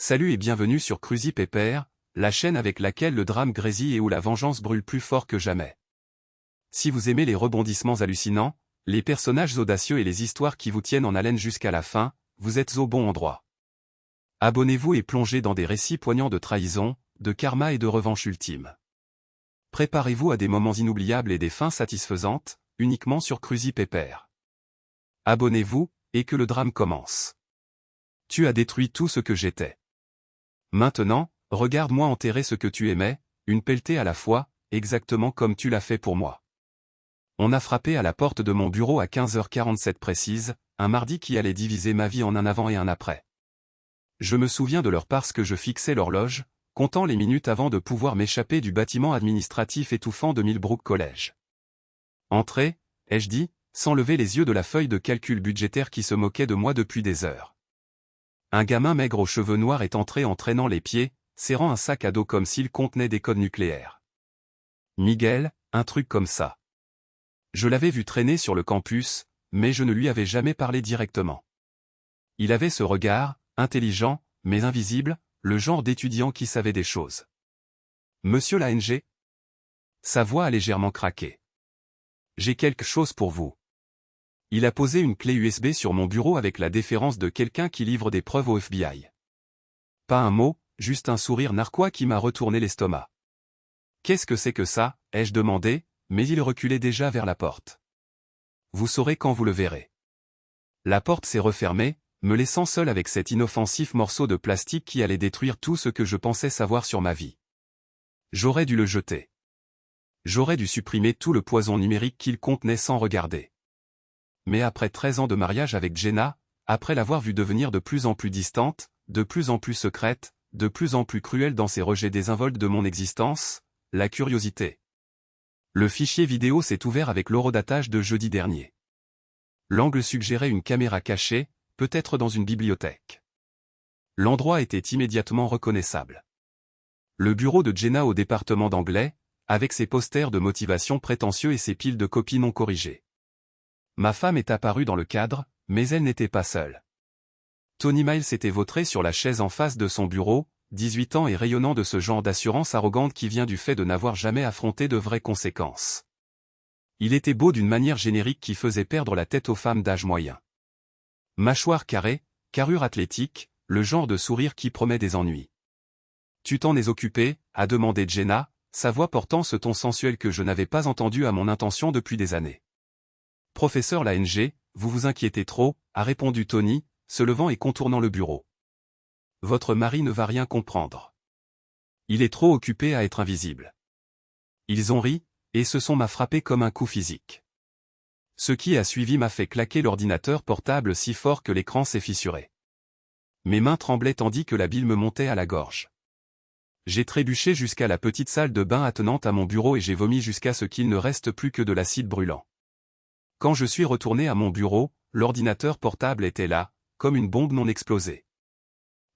Salut et bienvenue sur Cruzy Pépère, la chaîne avec laquelle le drame grésille et où la vengeance brûle plus fort que jamais. Si vous aimez les rebondissements hallucinants, les personnages audacieux et les histoires qui vous tiennent en haleine jusqu'à la fin, vous êtes au bon endroit. Abonnez-vous et plongez dans des récits poignants de trahison, de karma et de revanche ultime. Préparez-vous à des moments inoubliables et des fins satisfaisantes, uniquement sur Cruzy Pépère. Abonnez-vous, et que le drame commence. Tu as détruit tout ce que j'étais. Maintenant, regarde-moi enterrer ce que tu aimais, une pelletée à la fois, exactement comme tu l'as fait pour moi. On a frappé à la porte de mon bureau à 15h47 précise, un mardi qui allait diviser ma vie en un avant et un après. Je me souviens de l'heure parce que je fixais l'horloge, comptant les minutes avant de pouvoir m'échapper du bâtiment administratif étouffant de Millbrook College. Entrez, ai-je dit, sans lever les yeux de la feuille de calcul budgétaire qui se moquait de moi depuis des heures. Un gamin maigre aux cheveux noirs est entré en traînant les pieds, serrant un sac à dos comme s'il contenait des codes nucléaires. Miguel, un truc comme ça. Je l'avais vu traîner sur le campus, mais je ne lui avais jamais parlé directement. Il avait ce regard, intelligent, mais invisible, le genre d'étudiant qui savait des choses. Monsieur l'ANG ? Sa voix a légèrement craqué. J'ai quelque chose pour vous. Il a posé une clé USB sur mon bureau avec la déférence de quelqu'un qui livre des preuves au FBI. Pas un mot, juste un sourire narquois qui m'a retourné l'estomac. Qu'est-ce que c'est que ça, ai-je demandé, mais il reculait déjà vers la porte. Vous saurez quand vous le verrez. La porte s'est refermée, me laissant seul avec cet inoffensif morceau de plastique qui allait détruire tout ce que je pensais savoir sur ma vie. J'aurais dû le jeter. J'aurais dû supprimer tout le poison numérique qu'il contenait sans regarder. Mais après 13 ans de mariage avec Jenna, après l'avoir vue devenir de plus en plus distante, de plus en plus secrète, de plus en plus cruelle dans ses rejets désinvoltes de mon existence, la curiosité. Le fichier vidéo s'est ouvert avec l'horodatage de jeudi dernier. L'angle suggérait une caméra cachée, peut-être dans une bibliothèque. L'endroit était immédiatement reconnaissable. Le bureau de Jenna au département d'anglais, avec ses posters de motivation prétentieux et ses piles de copies non corrigées. Ma femme est apparue dans le cadre, mais elle n'était pas seule. Tony Miles s'était vautré sur la chaise en face de son bureau, 18 ans et rayonnant de ce genre d'assurance arrogante qui vient du fait de n'avoir jamais affronté de vraies conséquences. Il était beau d'une manière générique qui faisait perdre la tête aux femmes d'âge moyen. Mâchoire carrée, carrure athlétique, le genre de sourire qui promet des ennuis. Tu t'en es occupé, a demandé Jenna, sa voix portant ce ton sensuel que je n'avais pas entendu à mon intention depuis des années. Professeur l'ANG, vous vous inquiétez trop, a répondu Tony, se levant et contournant le bureau. Votre mari ne va rien comprendre. Il est trop occupé à être invisible. Ils ont ri, et ce son m'a frappé comme un coup physique. Ce qui a suivi m'a fait claquer l'ordinateur portable si fort que l'écran s'est fissuré. Mes mains tremblaient tandis que la bile me montait à la gorge. J'ai trébuché jusqu'à la petite salle de bain attenante à mon bureau et j'ai vomi jusqu'à ce qu'il ne reste plus que de l'acide brûlant. Quand je suis retourné à mon bureau, l'ordinateur portable était là, comme une bombe non explosée.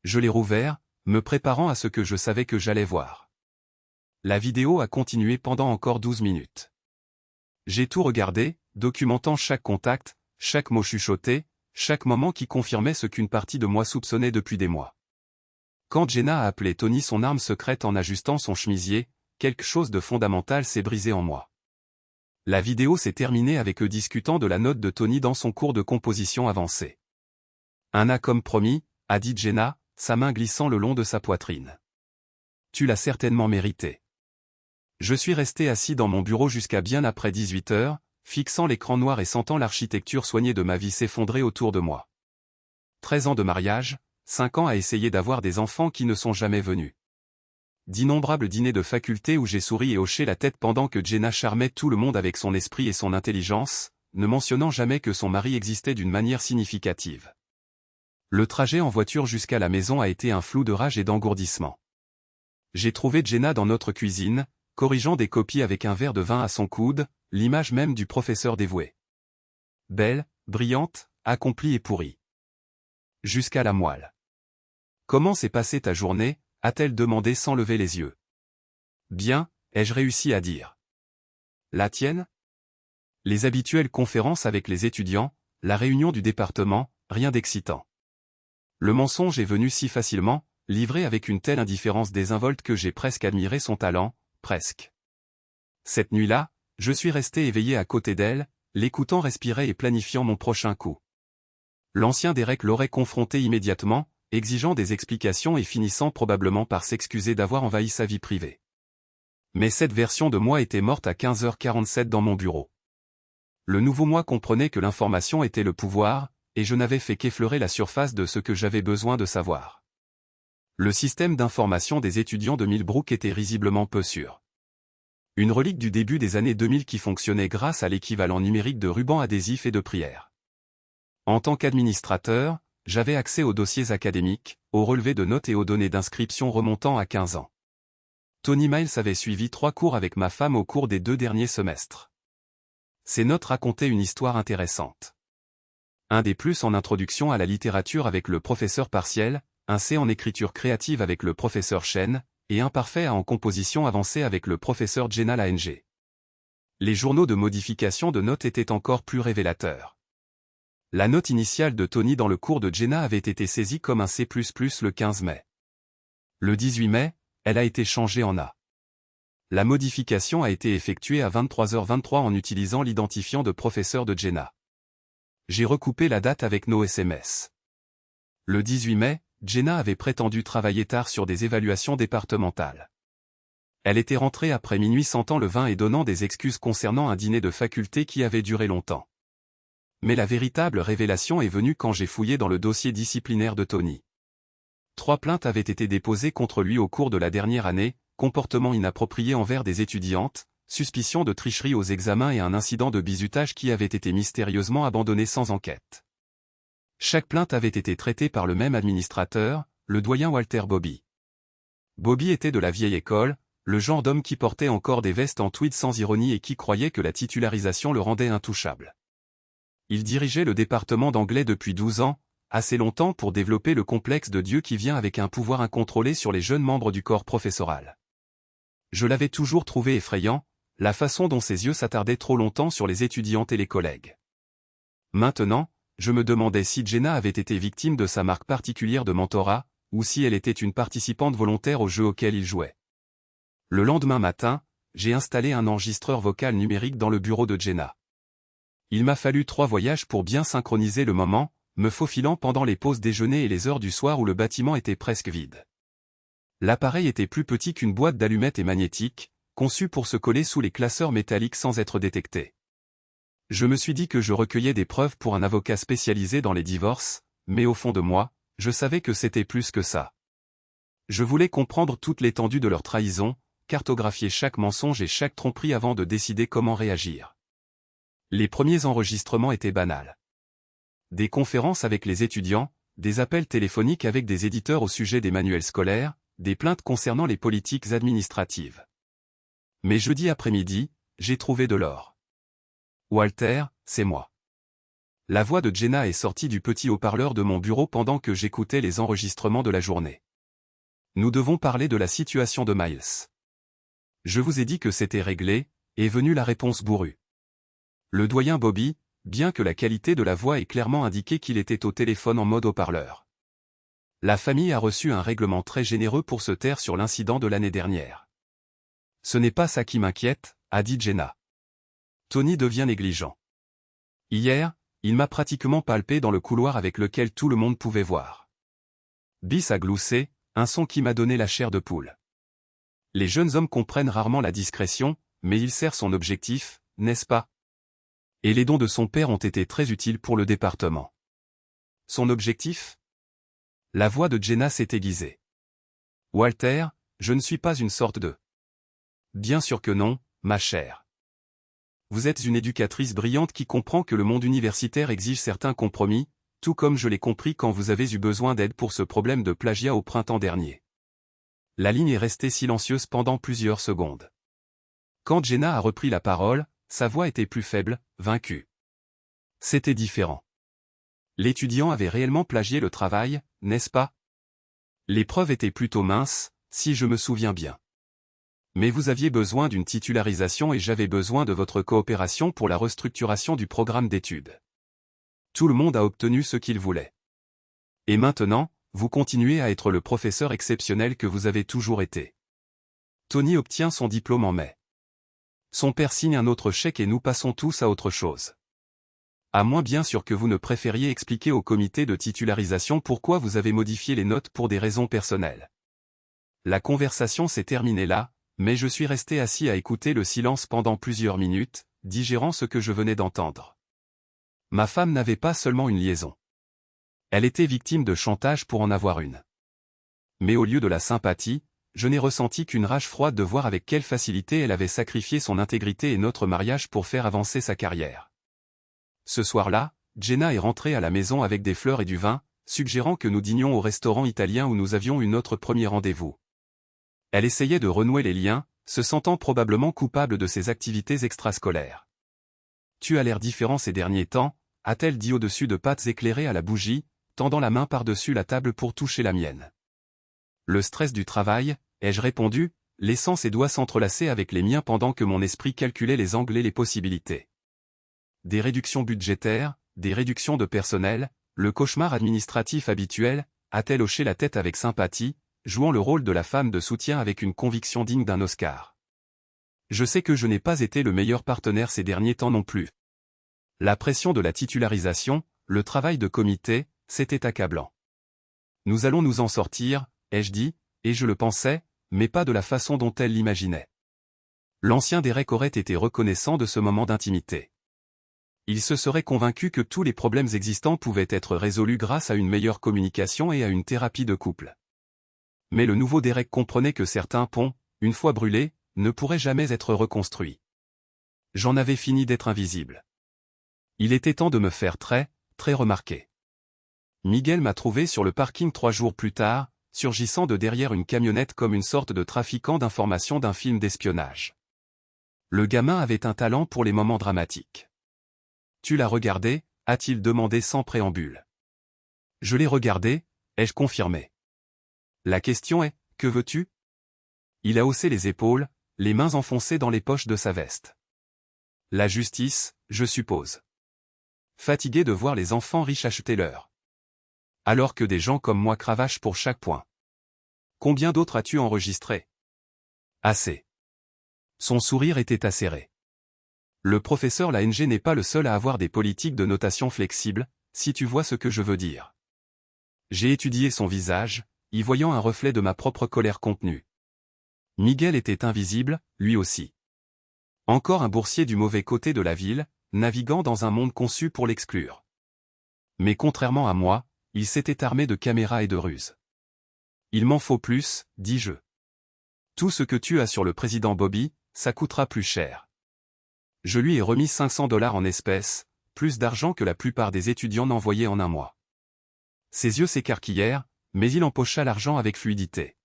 Je l'ai rouvert, me préparant à ce que je savais que j'allais voir. La vidéo a continué pendant encore 12 minutes. J'ai tout regardé, documentant chaque contact, chaque mot chuchoté, chaque moment qui confirmait ce qu'une partie de moi soupçonnait depuis des mois. Quand Jenna a appelé Tony son arme secrète en ajustant son chemisier, quelque chose de fondamental s'est brisé en moi. La vidéo s'est terminée avec eux discutant de la note de Tony dans son cours de composition avancée. Un A comme promis, a dit Jenna, sa main glissant le long de sa poitrine. Tu l'as certainement mérité. Je suis resté assis dans mon bureau jusqu'à bien après 18 heures, fixant l'écran noir et sentant l'architecture soignée de ma vie s'effondrer autour de moi. 13 ans de mariage, 5 ans à essayer d'avoir des enfants qui ne sont jamais venus. D'innombrables dîners de faculté où j'ai souri et hoché la tête pendant que Jenna charmait tout le monde avec son esprit et son intelligence, ne mentionnant jamais que son mari existait d'une manière significative. Le trajet en voiture jusqu'à la maison a été un flou de rage et d'engourdissement. J'ai trouvé Jenna dans notre cuisine, corrigeant des copies avec un verre de vin à son coude, l'image même du professeur dévoué. Belle, brillante, accomplie et pourrie. Jusqu'à la moelle. Comment s'est passée ta journée ? A-t-elle demandé sans lever les yeux. Bien, ai-je réussi à dire. La tienne ? Les habituelles conférences avec les étudiants, la réunion du département, rien d'excitant. Le mensonge est venu si facilement, livré avec une telle indifférence désinvolte que j'ai presque admiré son talent, presque. Cette nuit-là, je suis resté éveillé à côté d'elle, l'écoutant respirer et planifiant mon prochain coup. L'ancien Derek l'aurait confronté immédiatement, exigeant des explications et finissant probablement par s'excuser d'avoir envahi sa vie privée. Mais cette version de moi était morte à 15h47 dans mon bureau. Le nouveau moi comprenait que l'information était le pouvoir, et je n'avais fait qu'effleurer la surface de ce que j'avais besoin de savoir. Le système d'information des étudiants de Millbrook était risiblement peu sûr. Une relique du début des années 2000 qui fonctionnait grâce à l'équivalent numérique de rubans adhésifs et de prières. En tant qu'administrateur, j'avais accès aux dossiers académiques, aux relevés de notes et aux données d'inscription remontant à 15 ans. Tony Miles avait suivi 3 cours avec ma femme au cours des 2 derniers semestres. Ces notes racontaient une histoire intéressante. Un D+ en introduction à la littérature avec le professeur Partiel, un C en écriture créative avec le professeur Chen, et un parfait A en composition avancée avec le professeur Jenna Lange. Les journaux de modification de notes étaient encore plus révélateurs. La note initiale de Tony dans le cours de Jenna avait été saisie comme un C++ le 15 mai. Le 18 mai, elle a été changée en A. La modification a été effectuée à 23h23 en utilisant l'identifiant de professeur de Jenna. J'ai recoupé la date avec nos SMS. Le 18 mai, Jenna avait prétendu travailler tard sur des évaluations départementales. Elle était rentrée après minuit sentant le vin et donnant des excuses concernant un dîner de faculté qui avait duré longtemps. Mais la véritable révélation est venue quand j'ai fouillé dans le dossier disciplinaire de Tony. 3 plaintes avaient été déposées contre lui au cours de la dernière année, comportement inapproprié envers des étudiantes, suspicion de tricherie aux examens et un incident de bizutage qui avait été mystérieusement abandonné sans enquête. Chaque plainte avait été traitée par le même administrateur, le doyen Walter Bobby. Bobby était de la vieille école, le genre d'homme qui portait encore des vestes en tweed sans ironie et qui croyait que la titularisation le rendait intouchable. Il dirigeait le département d'anglais depuis 12 ans, assez longtemps pour développer le complexe de Dieu qui vient avec un pouvoir incontrôlé sur les jeunes membres du corps professoral. Je l'avais toujours trouvé effrayant, la façon dont ses yeux s'attardaient trop longtemps sur les étudiantes et les collègues. Maintenant, je me demandais si Jenna avait été victime de sa marque particulière de mentorat, ou si elle était une participante volontaire au jeu auquel il jouait. Le lendemain matin, j'ai installé un enregistreur vocal numérique dans le bureau de Jenna. Il m'a fallu 3 voyages pour bien synchroniser le moment, me faufilant pendant les pauses déjeuner et les heures du soir où le bâtiment était presque vide. L'appareil était plus petit qu'une boîte d'allumettes et magnétique, conçu pour se coller sous les classeurs métalliques sans être détecté. Je me suis dit que je recueillais des preuves pour un avocat spécialisé dans les divorces, mais au fond de moi, je savais que c'était plus que ça. Je voulais comprendre toute l'étendue de leur trahison, cartographier chaque mensonge et chaque tromperie avant de décider comment réagir. Les premiers enregistrements étaient banals. Des conférences avec les étudiants, des appels téléphoniques avec des éditeurs au sujet des manuels scolaires, des plaintes concernant les politiques administratives. Mais jeudi après-midi, j'ai trouvé de l'or. Walter, c'est moi. La voix de Jenna est sortie du petit haut-parleur de mon bureau pendant que j'écoutais les enregistrements de la journée. Nous devons parler de la situation de Miles. Je vous ai dit que c'était réglé, est venue la réponse bourrue. Le doyen Bobby, bien que la qualité de la voix ait clairement indiqué qu'il était au téléphone en mode haut-parleur. La famille a reçu un règlement très généreux pour se taire sur l'incident de l'année dernière. Ce n'est pas ça qui m'inquiète, a dit Jenna. Tony devient négligent. Hier, il m'a pratiquement palpé dans le couloir avec lequel tout le monde pouvait voir. Bis a gloussé, un son qui m'a donné la chair de poule. Les jeunes hommes comprennent rarement la discrétion, mais il sert son objectif, n'est-ce pas? Et les dons de son père ont été très utiles pour le département. Son objectif? La voix de Jenna s'est aiguisée. Walter, je ne suis pas une sorte de... Bien sûr que non, ma chère. Vous êtes une éducatrice brillante qui comprend que le monde universitaire exige certains compromis, tout comme je l'ai compris quand vous avez eu besoin d'aide pour ce problème de plagiat au printemps dernier. La ligne est restée silencieuse pendant plusieurs secondes. Quand Jenna a repris la parole, sa voix était plus faible, vaincue. C'était différent. L'étudiant avait réellement plagié le travail, n'est-ce pas? Les preuves étaient plutôt minces, si je me souviens bien. Mais vous aviez besoin d'une titularisation et j'avais besoin de votre coopération pour la restructuration du programme d'études. Tout le monde a obtenu ce qu'il voulait. Et maintenant, vous continuez à être le professeur exceptionnel que vous avez toujours été. Tony obtient son diplôme en mai. Son père signe un autre chèque et nous passons tous à autre chose. À moins bien sûr que vous ne préfériez expliquer au comité de titularisation pourquoi vous avez modifié les notes pour des raisons personnelles. La conversation s'est terminée là, mais je suis resté assis à écouter le silence pendant plusieurs minutes, digérant ce que je venais d'entendre. Ma femme n'avait pas seulement une liaison. Elle était victime de chantage pour en avoir une. Mais au lieu de la sympathie, je n'ai ressenti qu'une rage froide de voir avec quelle facilité elle avait sacrifié son intégrité et notre mariage pour faire avancer sa carrière. Ce soir-là, Jenna est rentrée à la maison avec des fleurs et du vin, suggérant que nous dînions au restaurant italien où nous avions eu notre premier rendez-vous. Elle essayait de renouer les liens, se sentant probablement coupable de ses activités extrascolaires. « Tu as l'air différent ces derniers temps », a-t-elle dit au-dessus de pattes éclairées à la bougie, tendant la main par-dessus la table pour toucher la mienne. « Le stress du travail », ai-je répondu, laissant ses doigts s'entrelacer avec les miens pendant que mon esprit calculait les angles et les possibilités. Des réductions budgétaires, des réductions de personnel, le cauchemar administratif habituel, a-t-elle hoché la tête avec sympathie, jouant le rôle de la femme de soutien avec une conviction digne d'un Oscar. Je sais que je n'ai pas été le meilleur partenaire ces derniers temps non plus. La pression de la titularisation, le travail de comité, c'était accablant. Nous allons nous en sortir, ai-je dit, et je le pensais, mais pas de la façon dont elle l'imaginait. L'ancien Derek aurait été reconnaissant de ce moment d'intimité. Il se serait convaincu que tous les problèmes existants pouvaient être résolus grâce à une meilleure communication et à une thérapie de couple. Mais le nouveau Derek comprenait que certains ponts, une fois brûlés, ne pourraient jamais être reconstruits. J'en avais fini d'être invisible. Il était temps de me faire très remarquer. Miguel m'a trouvé sur le parking 3 jours plus tard, surgissant de derrière une camionnette comme une sorte de trafiquant d'informations d'un film d'espionnage. Le gamin avait un talent pour les moments dramatiques. « Tu l'as regardé ?» a-t-il demandé sans préambule. Je l'ai regardé, ai-je confirmé. La question est, que veux-tu ? Il a haussé les épaules, les mains enfoncées dans les poches de sa veste. La justice, je suppose. Fatigué de voir les enfants riches acheter leur. Alors que des gens comme moi cravachent pour chaque point. Combien d'autres as-tu enregistré ? Assez. Son sourire était acéré. Le professeur Lange n'est pas le seul à avoir des politiques de notation flexibles, si tu vois ce que je veux dire. J'ai étudié son visage, y voyant un reflet de ma propre colère contenue. Miguel était invisible, lui aussi. Encore un boursier du mauvais côté de la ville, naviguant dans un monde conçu pour l'exclure. Mais contrairement à moi, il s'était armé de caméras et de ruses. Il m'en faut plus, dis-je. Tout ce que tu as sur le président Bobby, ça coûtera plus cher. Je lui ai remis $500 en espèces, plus d'argent que la plupart des étudiants n'envoyaient en un mois. Ses yeux s'écarquillèrent, mais il empocha l'argent avec fluidité.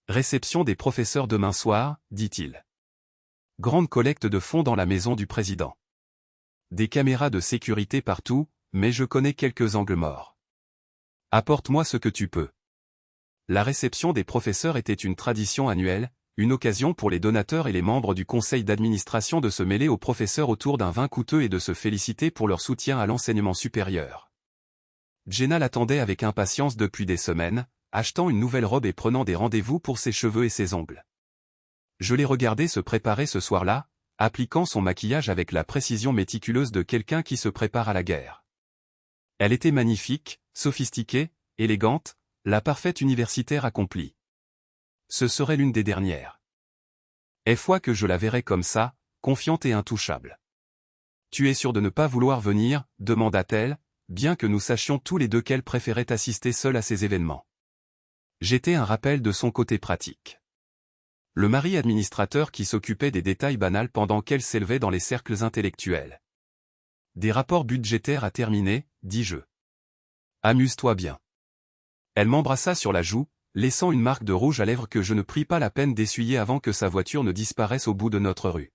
Réception des professeurs demain soir, dit-il. Grande collecte de fonds dans la maison du président. Des caméras de sécurité partout, mais je connais quelques angles morts. Apporte-moi ce que tu peux. La réception des professeurs était une tradition annuelle, une occasion pour les donateurs et les membres du conseil d'administration de se mêler aux professeurs autour d'un vin coûteux et de se féliciter pour leur soutien à l'enseignement supérieur. Jenna l'attendait avec impatience depuis des semaines, achetant une nouvelle robe et prenant des rendez-vous pour ses cheveux et ses ongles. Je l'ai regardée se préparer ce soir-là, appliquant son maquillage avec la précision méticuleuse de quelqu'un qui se prépare à la guerre. Elle était magnifique, sophistiquée, élégante, la parfaite universitaire accomplie. Ce serait l'une des dernières. Et fois que je la verrais comme ça, confiante et intouchable. « Tu es sûr de ne pas vouloir venir ?» demanda-t-elle, bien que nous sachions tous les deux qu'elle préférait assister seule à ces événements. J'étais un rappel de son côté pratique. Le mari administrateur qui s'occupait des détails banals pendant qu'elle s'élevait dans les cercles intellectuels. Des rapports budgétaires à terminer, dis-je. Amuse-toi bien. Elle m'embrassa sur la joue, laissant une marque de rouge à lèvres que je ne pris pas la peine d'essuyer avant que sa voiture ne disparaisse au bout de notre rue.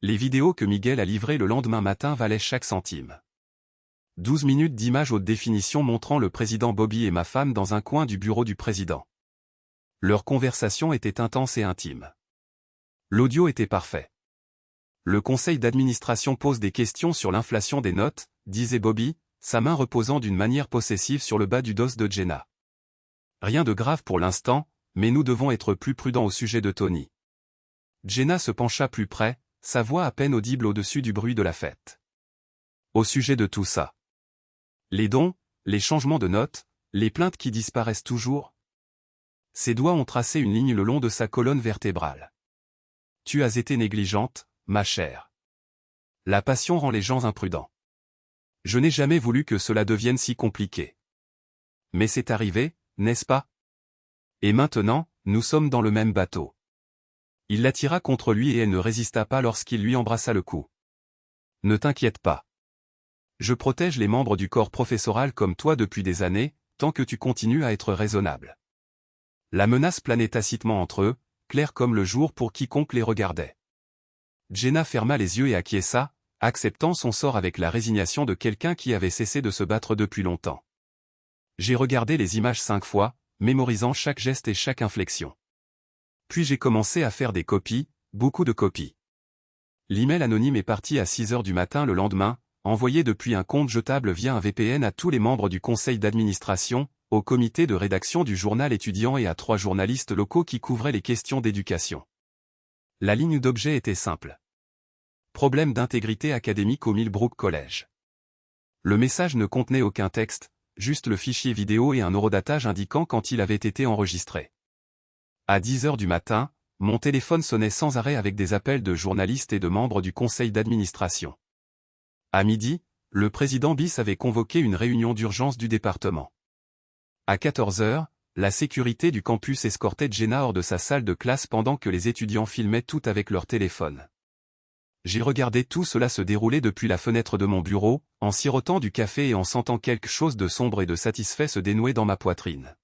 Les vidéos que Miguel a livrées le lendemain matin valaient chaque centime. 12 minutes d'images haute définition montrant le président Bobby et ma femme dans un coin du bureau du président. Leur conversation était intense et intime. L'audio était parfait. Le conseil d'administration pose des questions sur l'inflation des notes, disait Bobby, sa main reposant d'une manière possessive sur le bas du dos de Jenna. Rien de grave pour l'instant, mais nous devons être plus prudents au sujet de Tony. Jenna se pencha plus près, sa voix à peine audible au-dessus du bruit de la fête. Au sujet de tout ça. Les dons, les changements de notes, les plaintes qui disparaissent toujours. Ses doigts ont tracé une ligne le long de sa colonne vertébrale. Tu as été négligente, ma chère. La passion rend les gens imprudents. Je n'ai jamais voulu que cela devienne si compliqué. Mais c'est arrivé, n'est-ce pas? Et maintenant, nous sommes dans le même bateau. Il la tira contre lui et elle ne résista pas lorsqu'il lui embrassa le cou. Ne t'inquiète pas. Je protège les membres du corps professoral comme toi depuis des années, tant que tu continues à être raisonnable. La menace planait tacitement entre eux, claire comme le jour pour quiconque les regardait. Jenna ferma les yeux et acquiesça, acceptant son sort avec la résignation de quelqu'un qui avait cessé de se battre depuis longtemps. J'ai regardé les images 5 fois, mémorisant chaque geste et chaque inflexion. Puis j'ai commencé à faire des copies, beaucoup de copies. L'email anonyme est parti à 6 heures du matin le lendemain, envoyé depuis un compte jetable via un VPN à tous les membres du conseil d'administration, au comité de rédaction du journal étudiant et à 3 journalistes locaux qui couvraient les questions d'éducation. La ligne d'objet était simple. Problème d'intégrité académique au Millbrook College. Le message ne contenait aucun texte, juste le fichier vidéo et un horodatage indiquant quand il avait été enregistré. À 10 heures du matin, mon téléphone sonnait sans arrêt avec des appels de journalistes et de membres du conseil d'administration. À midi, le président Biss avait convoqué une réunion d'urgence du département. À 14 heures, la sécurité du campus escortait Jenna hors de sa salle de classe pendant que les étudiants filmaient tout avec leur téléphone. J'ai regardé tout cela se dérouler depuis la fenêtre de mon bureau, en sirotant du café et en sentant quelque chose de sombre et de satisfait se dénouer dans ma poitrine.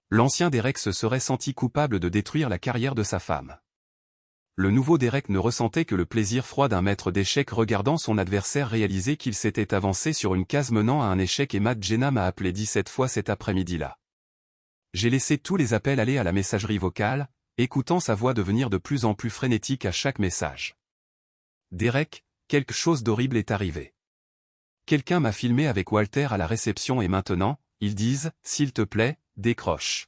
L'ancien Derek se serait senti coupable de détruire la carrière de sa femme. Le nouveau Derek ne ressentait que le plaisir froid d'un maître d'échecs regardant son adversaire réaliser qu'il s'était avancé sur une case menant à un échec et Matt Jenna m'a appelé 17 fois cet après-midi-là. J'ai laissé tous les appels aller à la messagerie vocale, écoutant sa voix devenir de plus en plus frénétique à chaque message. Derek, quelque chose d'horrible est arrivé. Quelqu'un m'a filmé avec Walter à la réception et maintenant, ils disent, s'il te plaît, décroche.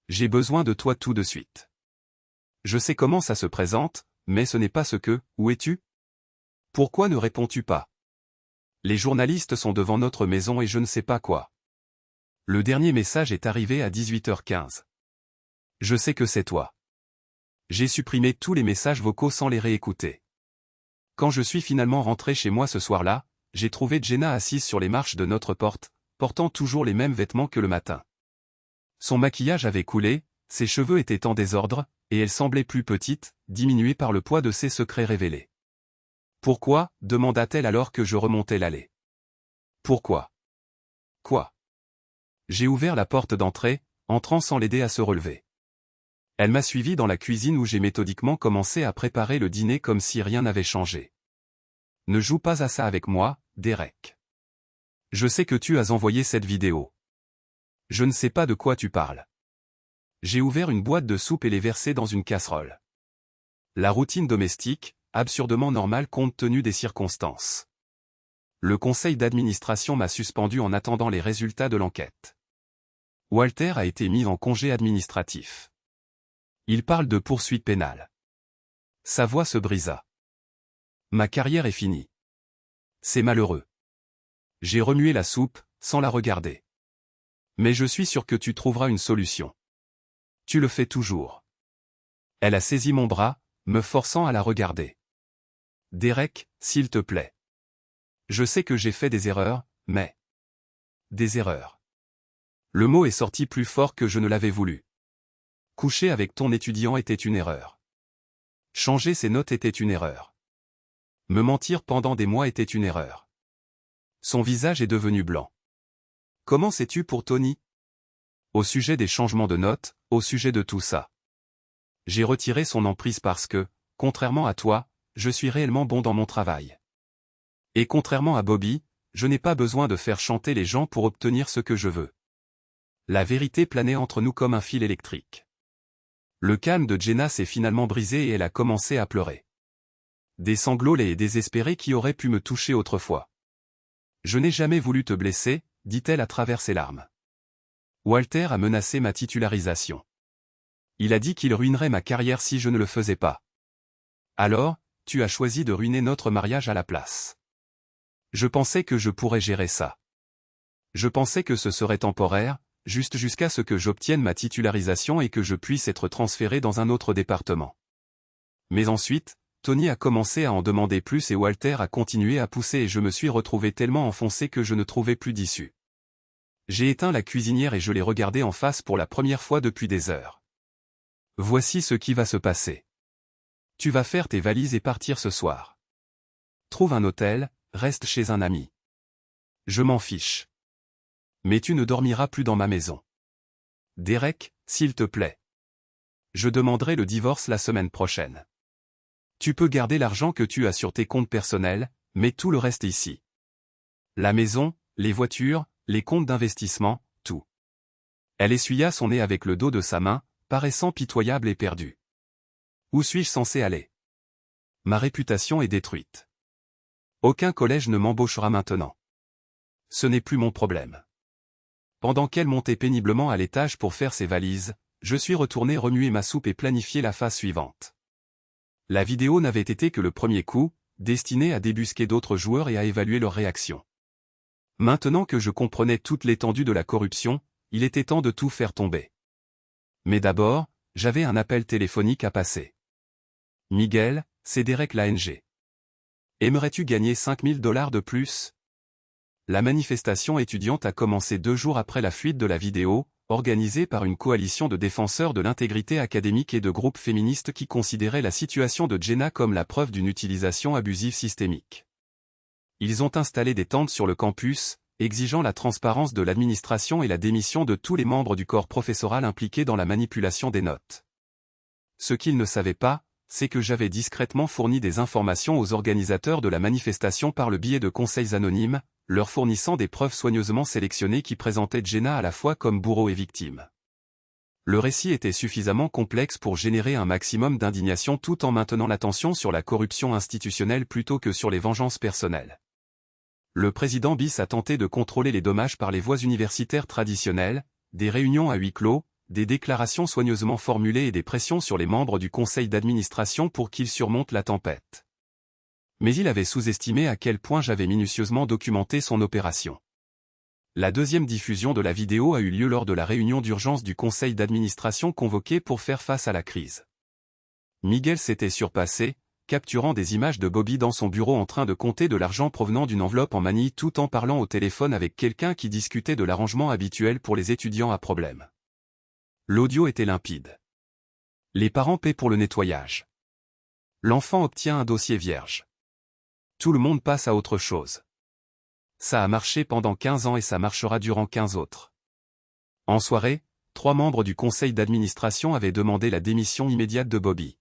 J'ai besoin de toi tout de suite. Je sais comment ça se présente, mais ce n'est pas ce que, où es-tu? Pourquoi ne réponds-tu pas? Les journalistes sont devant notre maison et je ne sais pas quoi. Le dernier message est arrivé à 18h15. Je sais que c'est toi. J'ai supprimé tous les messages vocaux sans les réécouter. Quand je suis finalement rentré chez moi ce soir-là, j'ai trouvé Jenna assise sur les marches de notre porte, portant toujours les mêmes vêtements que le matin. Son maquillage avait coulé, ses cheveux étaient en désordre, et elle semblait plus petite, diminuée par le poids de ses secrets révélés. Pourquoi, demanda-t-elle alors que je remontais l'allée. Pourquoi? Quoi? J'ai ouvert la porte d'entrée, entrant sans l'aider à se relever. Elle m'a suivi dans la cuisine où j'ai méthodiquement commencé à préparer le dîner comme si rien n'avait changé. Ne joue pas à ça avec moi, Derek. Je sais que tu as envoyé cette vidéo. Je ne sais pas de quoi tu parles. J'ai ouvert une boîte de soupe et l'ai versée dans une casserole. La routine domestique, absurdement normale compte tenu des circonstances. Le conseil d'administration m'a suspendu en attendant les résultats de l'enquête. Walter a été mis en congé administratif. Il parle de poursuite pénale. Sa voix se brisa. Ma carrière est finie. C'est malheureux. J'ai remué la soupe, sans la regarder. Mais je suis sûr que tu trouveras une solution. Tu le fais toujours. Elle a saisi mon bras, me forçant à la regarder. Derek, s'il te plaît. Je sais que j'ai fait des erreurs, mais... Des erreurs. Le mot est sorti plus fort que je ne l'avais voulu. Coucher avec ton étudiant était une erreur. Changer ses notes était une erreur. Me mentir pendant des mois était une erreur. Son visage est devenu blanc. Comment sais-tu pour Tony? Au sujet des changements de notes, au sujet de tout ça. J'ai retiré son emprise parce que, contrairement à toi, je suis réellement bon dans mon travail. Et contrairement à Bobby, je n'ai pas besoin de faire chanter les gens pour obtenir ce que je veux. La vérité planait entre nous comme un fil électrique. Le calme de Jenna s'est finalement brisé et elle a commencé à pleurer. Des sanglots laids et désespérés qui auraient pu me toucher autrefois. Je n'ai jamais voulu te blesser, dit-elle à travers ses larmes. Walter a menacé ma titularisation. Il a dit qu'il ruinerait ma carrière si je ne le faisais pas. Alors, tu as choisi de ruiner notre mariage à la place. Je pensais que je pourrais gérer ça. Je pensais que ce serait temporaire, juste jusqu'à ce que j'obtienne ma titularisation et que je puisse être transféré dans un autre département. Mais ensuite, Tony a commencé à en demander plus et Walter a continué à pousser et je me suis retrouvé tellement enfoncé que je ne trouvais plus d'issue. J'ai éteint la cuisinière et je l'ai regardé en face pour la première fois depuis des heures. Voici ce qui va se passer. Tu vas faire tes valises et partir ce soir. Trouve un hôtel, reste chez un ami. Je m'en fiche. Mais tu ne dormiras plus dans ma maison. Derek, s'il te plaît. Je demanderai le divorce la semaine prochaine. Tu peux garder l'argent que tu as sur tes comptes personnels, mais tout le reste ici. La maison, les voitures, les comptes d'investissement, tout. Elle essuya son nez avec le dos de sa main, paraissant pitoyable et perdue. Où suis-je censé aller? Ma réputation est détruite. Aucun collège ne m'embauchera maintenant. Ce n'est plus mon problème. Pendant qu'elle montait péniblement à l'étage pour faire ses valises, je suis retourné remuer ma soupe et planifier la phase suivante. La vidéo n'avait été que le premier coup, destiné à débusquer d'autres joueurs et à évaluer leurs réactions. Maintenant que je comprenais toute l'étendue de la corruption, il était temps de tout faire tomber. Mais d'abord, j'avais un appel téléphonique à passer. Miguel, c'est Derek l'ANG. Aimerais-tu gagner 5 000 $ de plus? La manifestation étudiante a commencé 2 jours après la fuite de la vidéo, organisée par une coalition de défenseurs de l'intégrité académique et de groupes féministes qui considéraient la situation de Jenna comme la preuve d'une utilisation abusive systémique. Ils ont installé des tentes sur le campus, exigeant la transparence de l'administration et la démission de tous les membres du corps professoral impliqués dans la manipulation des notes. Ce qu'ils ne savaient pas, c'est que j'avais discrètement fourni des informations aux organisateurs de la manifestation par le biais de conseils anonymes, leur fournissant des preuves soigneusement sélectionnées qui présentaient Jenna à la fois comme bourreau et victime. Le récit était suffisamment complexe pour générer un maximum d'indignation tout en maintenant l'attention sur la corruption institutionnelle plutôt que sur les vengeances personnelles. Le président Bis a tenté de contrôler les dommages par les voies universitaires traditionnelles, des réunions à huis clos, des déclarations soigneusement formulées et des pressions sur les membres du conseil d'administration pour qu'ils surmontent la tempête. Mais il avait sous-estimé à quel point j'avais minutieusement documenté son opération. La deuxième diffusion de la vidéo a eu lieu lors de la réunion d'urgence du conseil d'administration convoqué pour faire face à la crise. Miguel s'était surpassé, capturant des images de Bobby dans son bureau en train de compter de l'argent provenant d'une enveloppe en manille tout en parlant au téléphone avec quelqu'un qui discutait de l'arrangement habituel pour les étudiants à problème. L'audio était limpide. Les parents paient pour le nettoyage. L'enfant obtient un dossier vierge. Tout le monde passe à autre chose. Ça a marché pendant 15 ans et ça marchera durant 15 autres. En soirée, 3 membres du conseil d'administration avaient demandé la démission immédiate de Bobby.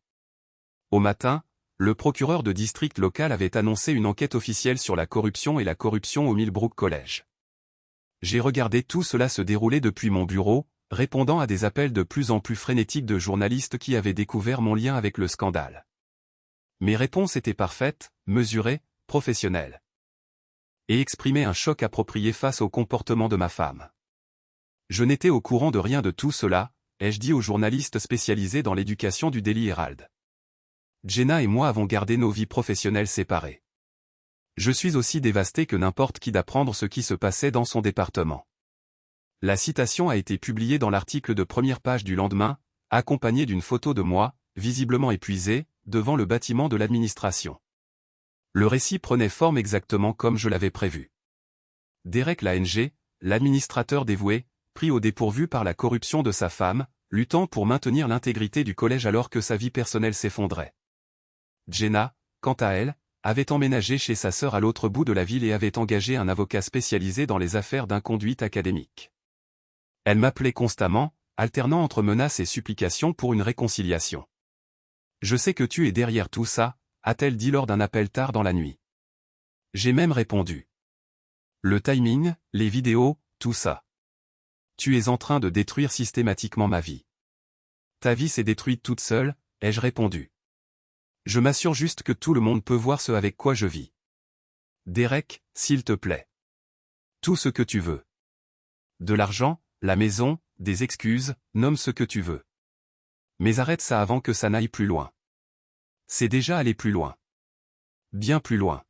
Au matin, le procureur de district local avait annoncé une enquête officielle sur la corruption et la corruption au Millbrook College. J'ai regardé tout cela se dérouler depuis mon bureau, répondant à des appels de plus en plus frénétiques de journalistes qui avaient découvert mon lien avec le scandale. Mes réponses étaient parfaites, mesurées, professionnelles. Et exprimaient un choc approprié face au comportement de ma femme. Je n'étais au courant de rien de tout cela, ai-je dit aux journalistes spécialisés dans l'éducation du Daily Herald. Jenna et moi avons gardé nos vies professionnelles séparées. Je suis aussi dévasté que n'importe qui d'apprendre ce qui se passait dans son département. La citation a été publiée dans l'article de première page du lendemain, accompagnée d'une photo de moi, visiblement épuisé, devant le bâtiment de l'administration. Le récit prenait forme exactement comme je l'avais prévu. Derek l'ANG, l'administrateur dévoué, pris au dépourvu par la corruption de sa femme, luttant pour maintenir l'intégrité du collège alors que sa vie personnelle s'effondrait. Jenna, quant à elle, avait emménagé chez sa sœur à l'autre bout de la ville et avait engagé un avocat spécialisé dans les affaires d'inconduite académique. Elle m'appelait constamment, alternant entre menaces et supplications pour une réconciliation. « Je sais que tu es derrière tout ça », a-t-elle dit lors d'un appel tard dans la nuit. J'ai même répondu. Le timing, les vidéos, tout ça. Tu es en train de détruire systématiquement ma vie. Ta vie s'est détruite toute seule, ai-je répondu. Je m'assure juste que tout le monde peut voir ce avec quoi je vis. Derek, s'il te plaît. Tout ce que tu veux. De l'argent, la maison, des excuses, nomme ce que tu veux. Mais arrête ça avant que ça n'aille plus loin. C'est déjà allé plus loin. Bien plus loin.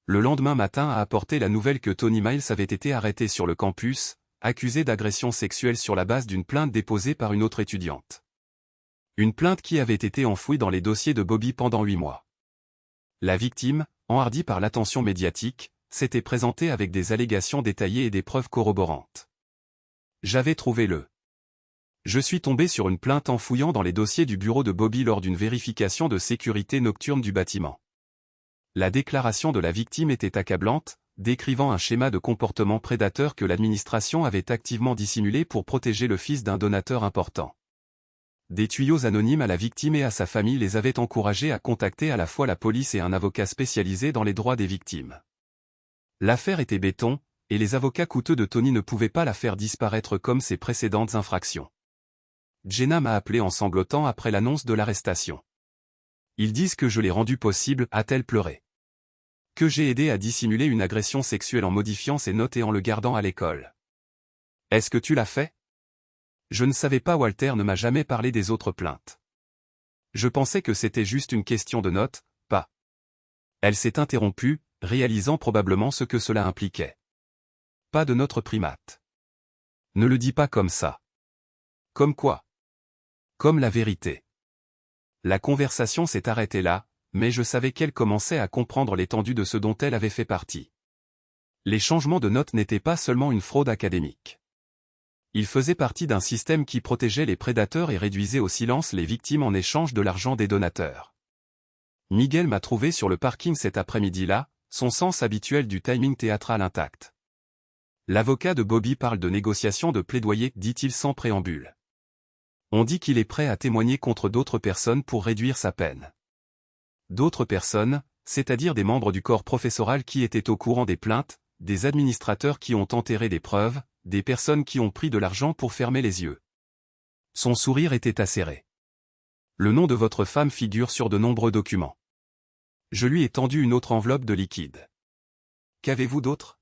Le lendemain matin a apporté la nouvelle que Tony Miles avait été arrêté sur le campus, accusé d'agression sexuelle sur la base d'une plainte déposée par une autre étudiante. Une plainte qui avait été enfouie dans les dossiers de Bobby pendant 8 mois. La victime, enhardie par l'attention médiatique, s'était présentée avec des allégations détaillées et des preuves corroborantes. J'avais trouvé le. Je suis tombé sur une plainte en fouillant dans les dossiers du bureau de Bobby lors d'une vérification de sécurité nocturne du bâtiment. La déclaration de la victime était accablante, décrivant un schéma de comportement prédateur que l'administration avait activement dissimulé pour protéger le fils d'un donateur important. Des tuyaux anonymes à la victime et à sa famille les avaient encouragés à contacter à la fois la police et un avocat spécialisé dans les droits des victimes. L'affaire était béton, et les avocats coûteux de Tony ne pouvaient pas la faire disparaître comme ses précédentes infractions. Jenna m'a appelé en sanglotant après l'annonce de l'arrestation. Ils disent que je l'ai rendu possible, a-t-elle pleuré. Que j'ai aidé à dissimuler une agression sexuelle en modifiant ses notes et en le gardant à l'école. Est-ce que tu l'as fait? Je ne savais pas, Walter ne m'a jamais parlé des autres plaintes. Je pensais que c'était juste une question de notes, pas. Elle s'est interrompue, réalisant probablement ce que cela impliquait. Pas de notre primate. Ne le dis pas comme ça. Comme quoi? Comme la vérité. La conversation s'est arrêtée là, mais je savais qu'elle commençait à comprendre l'étendue de ce dont elle avait fait partie. Les changements de notes n'étaient pas seulement une fraude académique. Ils faisaient partie d'un système qui protégeait les prédateurs et réduisait au silence les victimes en échange de l'argent des donateurs. Miguel m'a trouvé sur le parking cet après-midi-là, son sens habituel du timing théâtral intact. L'avocat de Bobby parle de négociations de plaidoyer, dit-il sans préambule. On dit qu'il est prêt à témoigner contre d'autres personnes pour réduire sa peine. D'autres personnes, c'est-à-dire des membres du corps professoral qui étaient au courant des plaintes, des administrateurs qui ont enterré des preuves, des personnes qui ont pris de l'argent pour fermer les yeux. Son sourire était acéré. Le nom de votre femme figure sur de nombreux documents. Je lui ai tendu une autre enveloppe de liquide. Qu'avez-vous d'autre?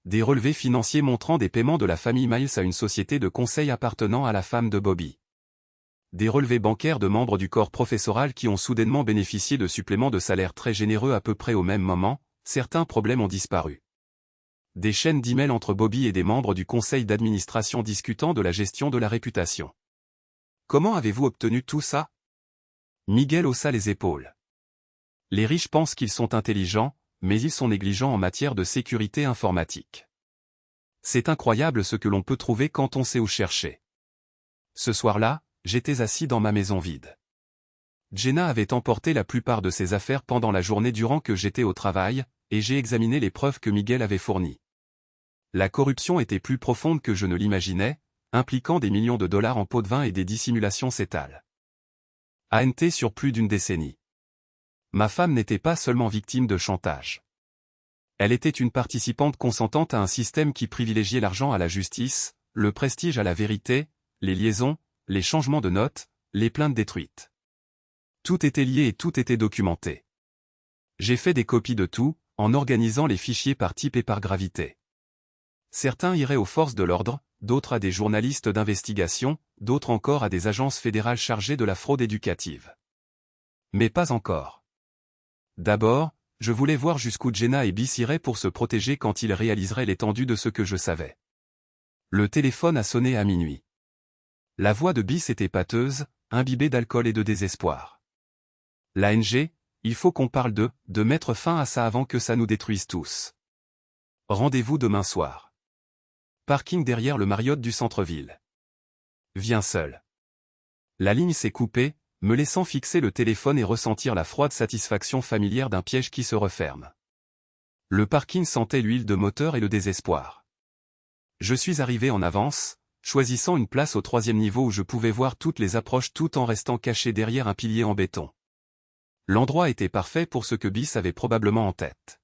Des relevés financiers montrant des paiements de la famille Miles à une société de conseil appartenant à la femme de Bobby. Des relevés bancaires de membres du corps professoral qui ont soudainement bénéficié de suppléments de salaire très généreux à peu près au même moment, certains problèmes ont disparu. Des chaînes d'emails entre Bobby et des membres du conseil d'administration discutant de la gestion de la réputation. Comment avez-vous obtenu tout ça? Miguel haussa les épaules. Les riches pensent qu'ils sont intelligents, mais ils sont négligents en matière de sécurité informatique. C'est incroyable ce que l'on peut trouver quand on sait où chercher. Ce soir-là, j'étais assis dans ma maison vide. Jenna avait emporté la plupart de ses affaires pendant la journée durant que j'étais au travail, et j'ai examiné les preuves que Miguel avait fournies. La corruption était plus profonde que je ne l'imaginais, impliquant des millions de dollars en pots de vin et des dissimulations s'étalent. ANT sur plus d'une décennie. Ma femme n'était pas seulement victime de chantage. Elle était une participante consentante à un système qui privilégiait l'argent à la justice, le prestige à la vérité, les liaisons, les changements de notes, les plaintes détruites. Tout était lié et tout était documenté. J'ai fait des copies de tout, en organisant les fichiers par type et par gravité. Certains iraient aux forces de l'ordre, d'autres à des journalistes d'investigation, d'autres encore à des agences fédérales chargées de la fraude éducative. Mais pas encore. D'abord, je voulais voir jusqu'où Jenna et Biss iraient pour se protéger quand ils réaliseraient l'étendue de ce que je savais. Le téléphone a sonné à minuit. La voix de Biss était pâteuse, imbibée d'alcool et de désespoir. L'ANG, il faut qu'on parle de mettre fin à ça avant que ça nous détruise tous. Rendez-vous demain soir. Parking derrière le Marriott du centre-ville. Viens seul. La ligne s'est coupée, me laissant fixer le téléphone et ressentir la froide satisfaction familière d'un piège qui se referme. Le parking sentait l'huile de moteur et le désespoir. Je suis arrivé en avance, choisissant une place au 3e niveau où je pouvais voir toutes les approches tout en restant caché derrière un pilier en béton. L'endroit était parfait pour ce que Biss avait probablement en tête.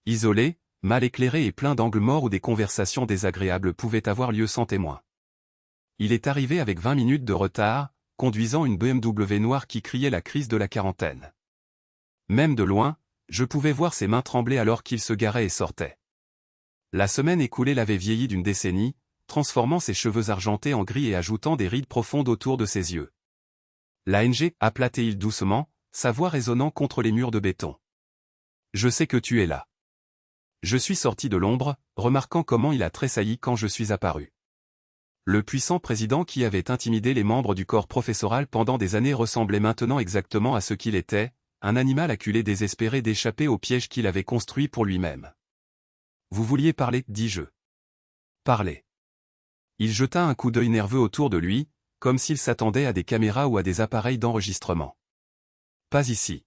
Isolé, mal éclairé et plein d'angles morts où des conversations désagréables pouvaient avoir lieu sans témoin. Il est arrivé avec 20 minutes de retard, conduisant une BMW noire qui criait la crise de la quarantaine. Même de loin, je pouvais voir ses mains trembler alors qu'il se garait et sortait. La semaine écoulée l'avait vieilli d'une décennie, transformant ses cheveux argentés en gris et ajoutant des rides profondes autour de ses yeux. L'ANG, aplatait-il doucement, sa voix résonnant contre les murs de béton. Je sais que tu es là. Je suis sorti de l'ombre, remarquant comment il a tressailli quand je suis apparu. Le puissant président qui avait intimidé les membres du corps professoral pendant des années ressemblait maintenant exactement à ce qu'il était, un animal acculé désespéré d'échapper au piège qu'il avait construit pour lui-même. Vous vouliez parler, dis-je. Parler. Il jeta un coup d'œil nerveux autour de lui, comme s'il s'attendait à des caméras ou à des appareils d'enregistrement. Pas ici.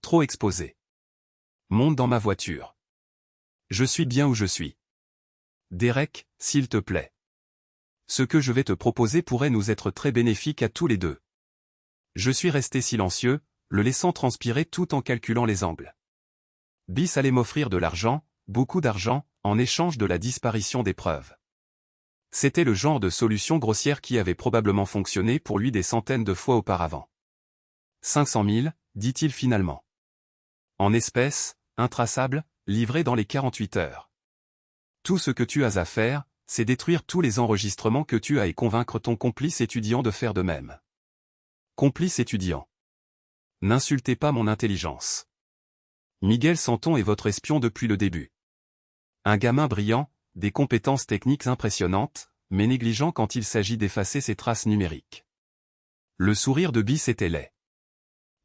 Trop exposé. Monte dans ma voiture. Je suis bien où je suis. Derek, s'il te plaît. Ce que je vais te proposer pourrait nous être très bénéfique à tous les deux. Je suis resté silencieux, le laissant transpirer tout en calculant les angles. Bis allait m'offrir de l'argent, beaucoup d'argent, en échange de la disparition des preuves. C'était le genre de solution grossière qui avait probablement fonctionné pour lui des centaines de fois auparavant. 500 000, dit-il finalement. En espèces, intraçables, livrés dans les 48 heures. Tout ce que tu as à faire, c'est détruire tous les enregistrements que tu as et convaincre ton complice étudiant de faire de même. Complice étudiant. N'insultez pas mon intelligence. Miguel Santon est votre espion depuis le début. Un gamin brillant, des compétences techniques impressionnantes, mais négligent quand il s'agit d'effacer ses traces numériques. Le sourire de Bis était laid.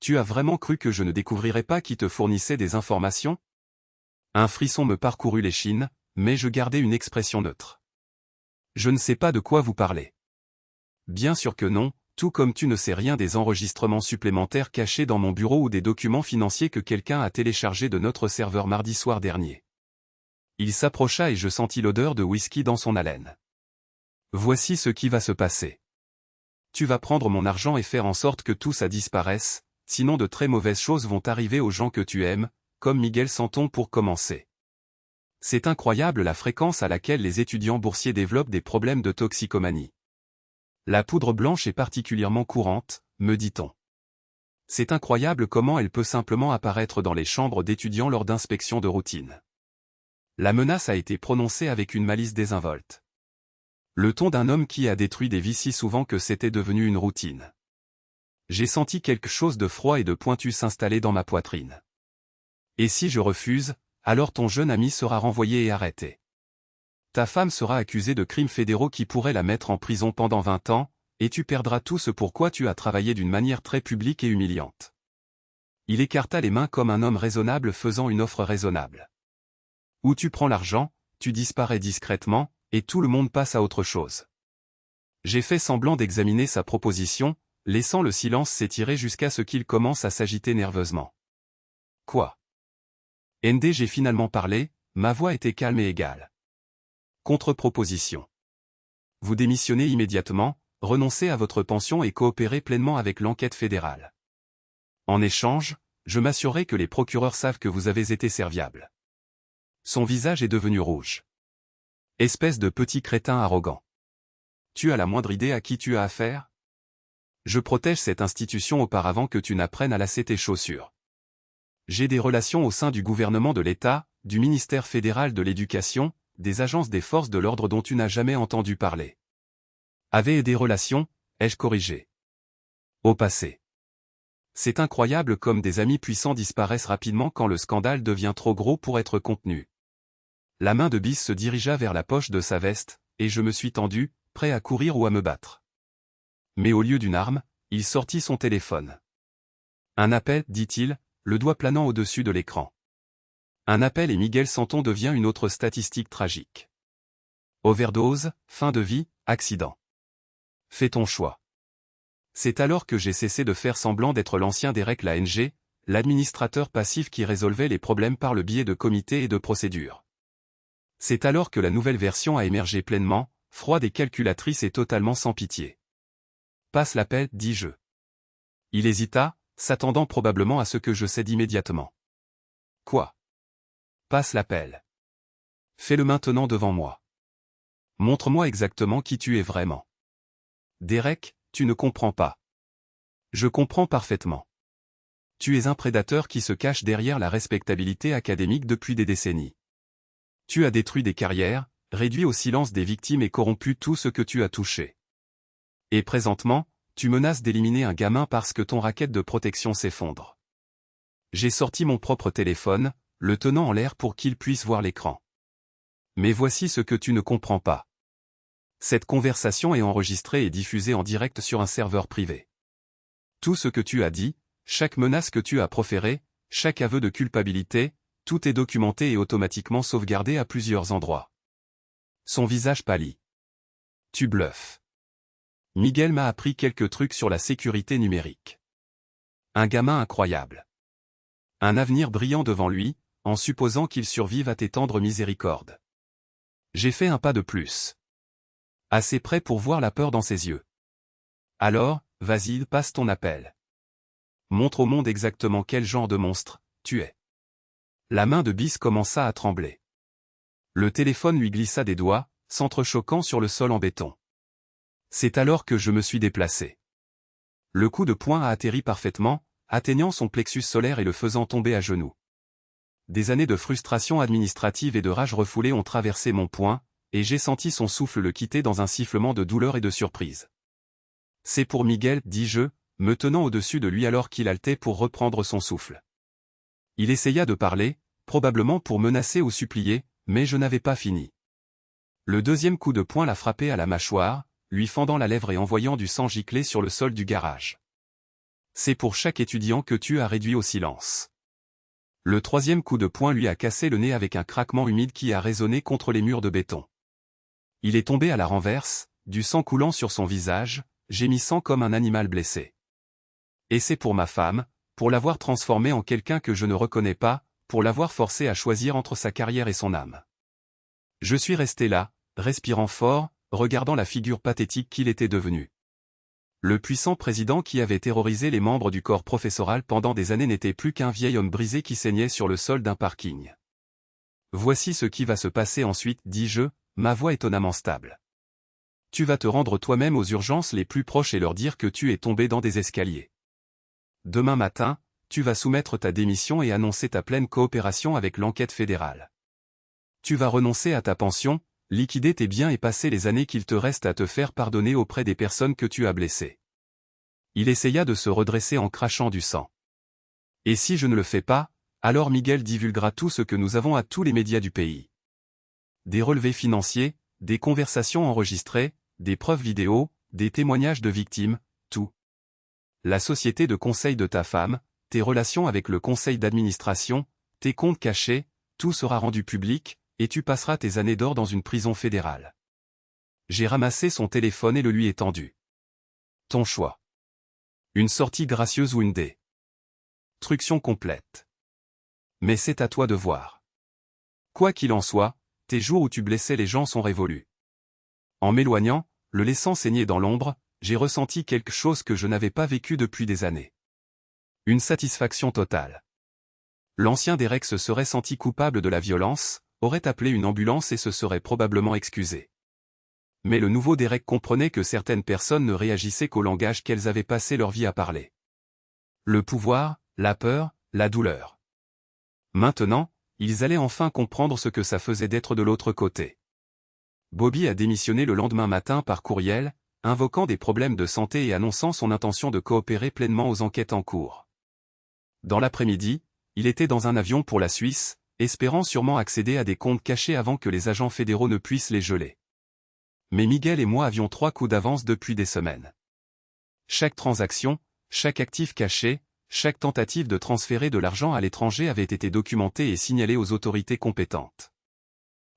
Tu as vraiment cru que je ne découvrirais pas qui te fournissait des informations? Un frisson me parcourut l'échine, mais je gardai une expression neutre. Je ne sais pas de quoi vous parlez. Bien sûr que non, tout comme tu ne sais rien des enregistrements supplémentaires cachés dans mon bureau ou des documents financiers que quelqu'un a téléchargés de notre serveur mardi soir dernier. Il s'approcha et je sentis l'odeur de whisky dans son haleine. Voici ce qui va se passer. Tu vas prendre mon argent et faire en sorte que tout ça disparaisse, sinon de très mauvaises choses vont arriver aux gens que tu aimes, comme Miguel Santon pour commencer. C'est incroyable la fréquence à laquelle les étudiants boursiers développent des problèmes de toxicomanie. La poudre blanche est particulièrement courante, me dit-on. C'est incroyable comment elle peut simplement apparaître dans les chambres d'étudiants lors d'inspections de routine. La menace a été prononcée avec une malice désinvolte. Le ton d'un homme qui a détruit des vies si souvent que c'était devenu une routine. J'ai senti quelque chose de froid et de pointu s'installer dans ma poitrine. Et si je refuse, alors ton jeune ami sera renvoyé et arrêté. Ta femme sera accusée de crimes fédéraux qui pourraient la mettre en prison pendant 20 ans, et tu perdras tout ce pour quoi tu as travaillé d'une manière très publique et humiliante. Il écarta les mains comme un homme raisonnable faisant une offre raisonnable. Où tu prends l'argent, tu disparais discrètement, et tout le monde passe à autre chose. J'ai fait semblant d'examiner sa proposition, laissant le silence s'étirer jusqu'à ce qu'il commence à s'agiter nerveusement. Quoi? ND, j'ai finalement parlé, ma voix était calme et égale. Contre-proposition. Vous démissionnez immédiatement, renoncez à votre pension et coopérez pleinement avec l'enquête fédérale. En échange, je m'assurerai que les procureurs savent que vous avez été serviable. Son visage est devenu rouge. Espèce de petit crétin arrogant. Tu as la moindre idée à qui tu as affaire? Je protège cette institution auparavant que tu n'apprennes à lasser tes chaussures. J'ai des relations au sein du gouvernement de l'État, du ministère fédéral de l'Éducation, des agences des forces de l'ordre dont tu n'as jamais entendu parler. Avez des relations, ai-je corrigé. Au passé. C'est incroyable comme des amis puissants disparaissent rapidement quand le scandale devient trop gros pour être contenu. La main de Bis se dirigea vers la poche de sa veste, et je me suis tendu, prêt à courir ou à me battre. Mais au lieu d'une arme, il sortit son téléphone. Un appel, dit-il, le doigt planant au-dessus de l'écran. Un appel et Miguel Santon devient une autre statistique tragique. Overdose, fin de vie, accident. Fais ton choix. C'est alors que j'ai cessé de faire semblant d'être l'ancien Derek Lange, l'administrateur passif qui résolvait les problèmes par le biais de comités et de procédures. C'est alors que la nouvelle version a émergé pleinement, froide et calculatrice et totalement sans pitié. Passe l'appel, dis-je. Il hésita, s'attendant probablement à ce que je cède immédiatement. Quoi? Passe l'appel. Fais-le maintenant devant moi. Montre-moi exactement qui tu es vraiment. Derek, tu ne comprends pas. Je comprends parfaitement. Tu es un prédateur qui se cache derrière la respectabilité académique depuis des décennies. Tu as détruit des carrières, réduit au silence des victimes et corrompu tout ce que tu as touché. Et présentement, tu menaces d'éliminer un gamin parce que ton racket de protection s'effondre. J'ai sorti mon propre téléphone, le tenant en l'air pour qu'il puisse voir l'écran. Mais voici ce que tu ne comprends pas. Cette conversation est enregistrée et diffusée en direct sur un serveur privé. Tout ce que tu as dit, chaque menace que tu as proférée, chaque aveu de culpabilité, tout est documenté et automatiquement sauvegardé à plusieurs endroits. Son visage pâlit. Tu bluffes. Miguel m'a appris quelques trucs sur la sécurité numérique. Un gamin incroyable. Un avenir brillant devant lui, en supposant qu'il survive à tes tendres miséricordes. J'ai fait un pas de plus. Assez près pour voir la peur dans ses yeux. Alors, vas-y, passe ton appel. Montre au monde exactement quel genre de monstre tu es. La main de Bis commença à trembler. Le téléphone lui glissa des doigts, s'entrechoquant sur le sol en béton. C'est alors que je me suis déplacé. Le coup de poing a atterri parfaitement, atteignant son plexus solaire et le faisant tomber à genoux. Des années de frustration administrative et de rage refoulée ont traversé mon poing, et j'ai senti son souffle le quitter dans un sifflement de douleur et de surprise. C'est pour Miguel, dis-je, me tenant au-dessus de lui alors qu'il haletait pour reprendre son souffle. Il essaya de parler, probablement pour menacer ou supplier, mais je n'avais pas fini. Le deuxième coup de poing l'a frappé à la mâchoire, lui fendant la lèvre et envoyant du sang gicler sur le sol du garage. C'est pour chaque étudiant que tu as réduit au silence. Le troisième coup de poing lui a cassé le nez avec un craquement humide qui a résonné contre les murs de béton. Il est tombé à la renverse, du sang coulant sur son visage, gémissant comme un animal blessé. Et c'est pour ma femme, pour l'avoir transformé en quelqu'un que je ne reconnais pas, pour l'avoir forcé à choisir entre sa carrière et son âme. Je suis resté là, respirant fort, regardant la figure pathétique qu'il était devenu. Le puissant président qui avait terrorisé les membres du corps professoral pendant des années n'était plus qu'un vieil homme brisé qui saignait sur le sol d'un parking. Voici ce qui va se passer ensuite, dis-je, ma voix étonnamment stable. Tu vas te rendre toi-même aux urgences les plus proches et leur dire que tu es tombé dans des escaliers. Demain matin, tu vas soumettre ta démission et annoncer ta pleine coopération avec l'enquête fédérale. Tu vas renoncer à ta pension, liquider tes biens et passer les années qu'il te reste à te faire pardonner auprès des personnes que tu as blessées. Il essaya de se redresser en crachant du sang. Et si je ne le fais pas, alors Miguel divulguera tout ce que nous avons à tous les médias du pays. Des relevés financiers, des conversations enregistrées, des preuves vidéo, des témoignages de victimes, tout. La société de conseil de ta femme, tes relations avec le conseil d'administration, tes comptes cachés, tout sera rendu public, et tu passeras tes années d'or dans une prison fédérale. J'ai ramassé son téléphone et le lui ai tendu. Ton choix. Une sortie gracieuse ou une destruction complète. Mais c'est à toi de voir. Quoi qu'il en soit, tes jours où tu blessais les gens sont révolus. En m'éloignant, le laissant saigner dans l'ombre, j'ai ressenti quelque chose que je n'avais pas vécu depuis des années. Une satisfaction totale. L'ancien Derek se serait senti coupable de la violence, aurait appelé une ambulance et se serait probablement excusé. Mais le nouveau Derek comprenait que certaines personnes ne réagissaient qu'au langage qu'elles avaient passé leur vie à parler. Le pouvoir, la peur, la douleur. Maintenant, ils allaient enfin comprendre ce que ça faisait d'être de l'autre côté. Bobby a démissionné le lendemain matin par courriel, invoquant des problèmes de santé et annonçant son intention de coopérer pleinement aux enquêtes en cours. Dans l'après-midi, il était dans un avion pour la Suisse, espérant sûrement accéder à des comptes cachés avant que les agents fédéraux ne puissent les geler. Mais Miguel et moi avions 3 coups d'avance depuis des semaines. Chaque transaction, chaque actif caché, chaque tentative de transférer de l'argent à l'étranger avait été documentée et signalée aux autorités compétentes.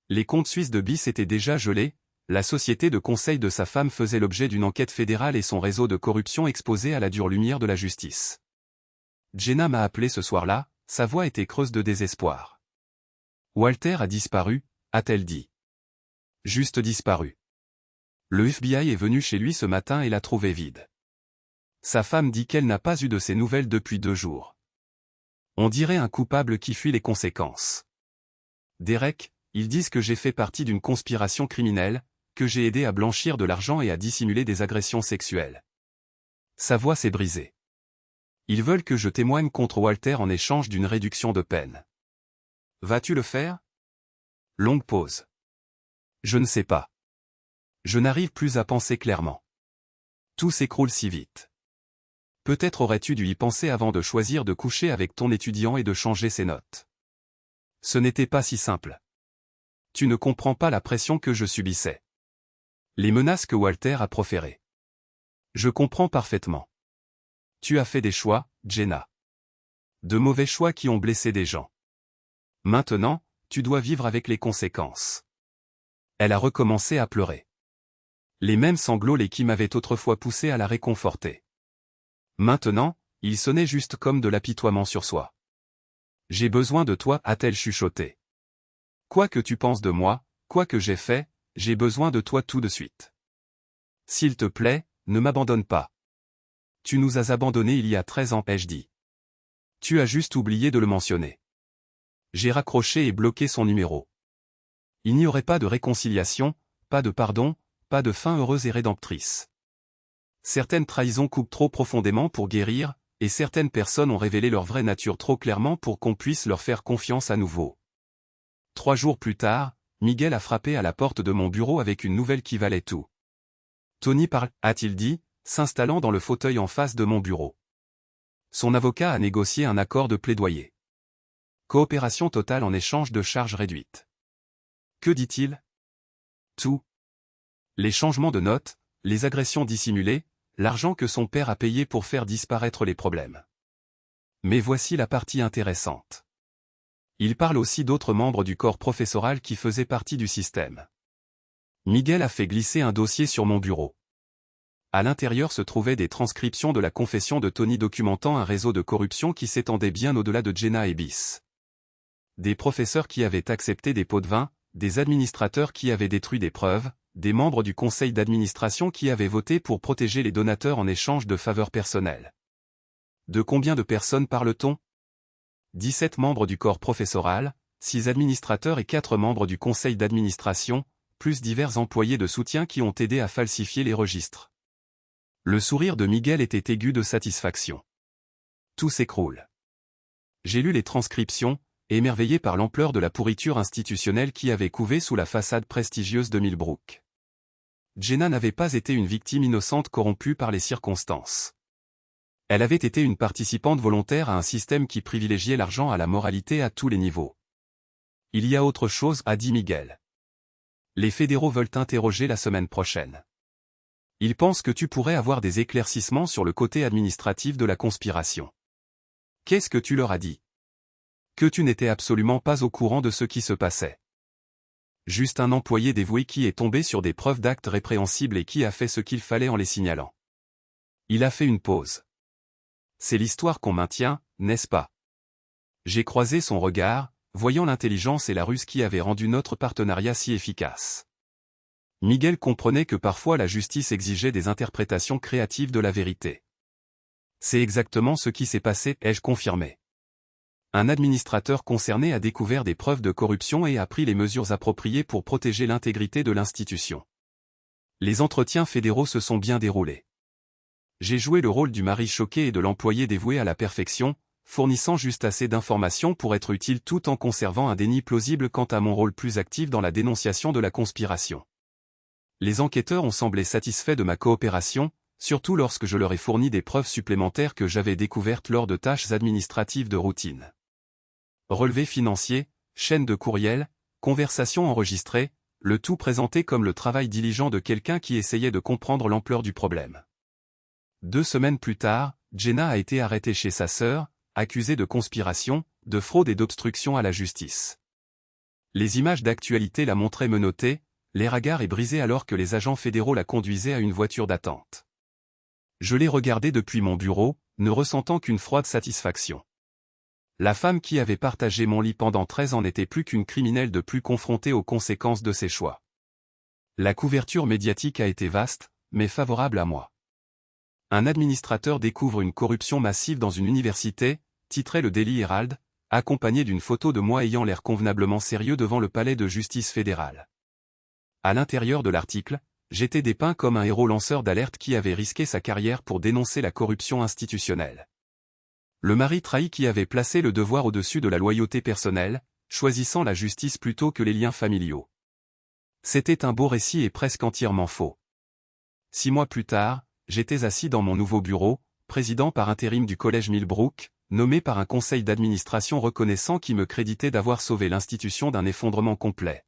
Les comptes suisses de Bis étaient déjà gelés, la société de conseil de sa femme faisait l'objet d'une enquête fédérale et son réseau de corruption exposé à la dure lumière de la justice. Jenna m'a appelé ce soir-là, sa voix était creuse de désespoir. Walter a disparu, a-t-elle dit. Juste disparu. Le FBI est venu chez lui ce matin et l'a trouvé vide. Sa femme dit qu'elle n'a pas eu de ses nouvelles depuis 2 jours. On dirait un coupable qui fuit les conséquences. Derek, ils disent que j'ai fait partie d'une conspiration criminelle, que j'ai aidé à blanchir de l'argent et à dissimuler des agressions sexuelles. Sa voix s'est brisée. Ils veulent que je témoigne contre Walter en échange d'une réduction de peine. Vas-tu le faire? Longue pause. Je ne sais pas. Je n'arrive plus à penser clairement. Tout s'écroule si vite. Peut-être aurais-tu dû y penser avant de choisir de coucher avec ton étudiant et de changer ses notes. Ce n'était pas si simple. Tu ne comprends pas la pression que je subissais. Les menaces que Walter a proférées. Je comprends parfaitement. Tu as fait des choix, Jenna. De mauvais choix qui ont blessé des gens. Maintenant, tu dois vivre avec les conséquences. Elle a recommencé à pleurer. Les mêmes sanglots qui m'avaient autrefois poussé à la réconforter. Maintenant, il sonnait juste comme de l'apitoiement sur soi. J'ai besoin de toi, a-t-elle chuchoté. Quoi que tu penses de moi, quoi que j'ai fait, j'ai besoin de toi tout de suite. S'il te plaît, ne m'abandonne pas. Tu nous as abandonnés il y a 13 ans, ai-je dit. Tu as juste oublié de le mentionner. J'ai raccroché et bloqué son numéro. Il n'y aurait pas de réconciliation, pas de pardon, pas de fin heureuse et rédemptrice. Certaines trahisons coupent trop profondément pour guérir, et certaines personnes ont révélé leur vraie nature trop clairement pour qu'on puisse leur faire confiance à nouveau. 3 jours plus tard, Miguel a frappé à la porte de mon bureau avec une nouvelle qui valait tout. Tony parle, a-t-il dit, s'installant dans le fauteuil en face de mon bureau. Son avocat a négocié un accord de plaidoyer. Coopération totale en échange de charges réduites. Que dit-il? Tout. Les changements de notes, les agressions dissimulées, l'argent que son père a payé pour faire disparaître les problèmes. Mais voici la partie intéressante. Il parle aussi d'autres membres du corps professoral qui faisaient partie du système. Miguel a fait glisser un dossier sur mon bureau. À l'intérieur se trouvaient des transcriptions de la confession de Tony documentant un réseau de corruption qui s'étendait bien au-delà de Jenna et Bis. Des professeurs qui avaient accepté des pots de vin, des administrateurs qui avaient détruit des preuves, des membres du conseil d'administration qui avaient voté pour protéger les donateurs en échange de faveurs personnelles. De combien de personnes parle-t-on? 17 membres du corps professoral, 6 administrateurs et 4 membres du conseil d'administration, plus divers employés de soutien qui ont aidé à falsifier les registres. Le sourire de Miguel était aigu de satisfaction. Tout s'écroule. J'ai lu les transcriptions, émerveillé par l'ampleur de la pourriture institutionnelle qui avait couvé sous la façade prestigieuse de Millbrook. Jenna n'avait pas été une victime innocente corrompue par les circonstances. Elle avait été une participante volontaire à un système qui privilégiait l'argent à la moralité à tous les niveaux. Il y a autre chose, a dit Miguel. Les fédéraux veulent t'interroger la semaine prochaine. Ils pensent que tu pourrais avoir des éclaircissements sur le côté administratif de la conspiration. Qu'est-ce que tu leur as dit? Que tu n'étais absolument pas au courant de ce qui se passait. Juste un employé dévoué qui est tombé sur des preuves d'actes répréhensibles et qui a fait ce qu'il fallait en les signalant. Il a fait une pause. C'est l'histoire qu'on maintient, n'est-ce pas? J'ai croisé son regard, voyant l'intelligence et la ruse qui avaient rendu notre partenariat si efficace. Miguel comprenait que parfois la justice exigeait des interprétations créatives de la vérité. C'est exactement ce qui s'est passé, ai-je confirmé. Un administrateur concerné a découvert des preuves de corruption et a pris les mesures appropriées pour protéger l'intégrité de l'institution. Les entretiens fédéraux se sont bien déroulés. J'ai joué le rôle du mari choqué et de l'employé dévoué à la perfection, fournissant juste assez d'informations pour être utile tout en conservant un déni plausible quant à mon rôle plus actif dans la dénonciation de la conspiration. Les enquêteurs ont semblé satisfaits de ma coopération, surtout lorsque je leur ai fourni des preuves supplémentaires que j'avais découvertes lors de tâches administratives de routine. Relevés financiers, chaîne de courriel, conversations enregistrées, le tout présenté comme le travail diligent de quelqu'un qui essayait de comprendre l'ampleur du problème. 2 semaines plus tard, Jenna a été arrêtée chez sa sœur, accusée de conspiration, de fraude et d'obstruction à la justice. Les images d'actualité la montraient menottée, l'air hagard et brisé alors que les agents fédéraux la conduisaient à une voiture d'attente. Je l'ai regardée depuis mon bureau, ne ressentant qu'une froide satisfaction. La femme qui avait partagé mon lit pendant 13 ans n'était plus qu'une criminelle de plus confrontée aux conséquences de ses choix. La couverture médiatique a été vaste, mais favorable à moi. Un administrateur découvre une corruption massive dans une université, titrait le Daily Herald, accompagné d'une photo de moi ayant l'air convenablement sérieux devant le palais de justice fédéral. À l'intérieur de l'article, j'étais dépeint comme un héros lanceur d'alerte qui avait risqué sa carrière pour dénoncer la corruption institutionnelle. Le mari trahi qui avait placé le devoir au-dessus de la loyauté personnelle, choisissant la justice plutôt que les liens familiaux. C'était un beau récit et presque entièrement faux. 6 mois plus tard, j'étais assis dans mon nouveau bureau, président par intérim du collège Millbrook, nommé par un conseil d'administration reconnaissant qui me créditait d'avoir sauvé l'institution d'un effondrement complet.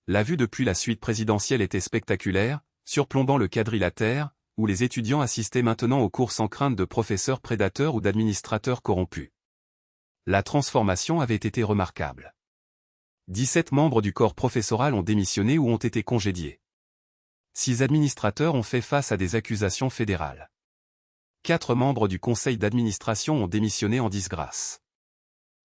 La vue depuis la suite présidentielle était spectaculaire, surplombant le quadrilatère, où les étudiants assistaient maintenant aux cours sans crainte de professeurs prédateurs ou d'administrateurs corrompus. La transformation avait été remarquable. 17 membres du corps professoral ont démissionné ou ont été congédiés. 6 administrateurs ont fait face à des accusations fédérales. 4 membres du conseil d'administration ont démissionné en disgrâce.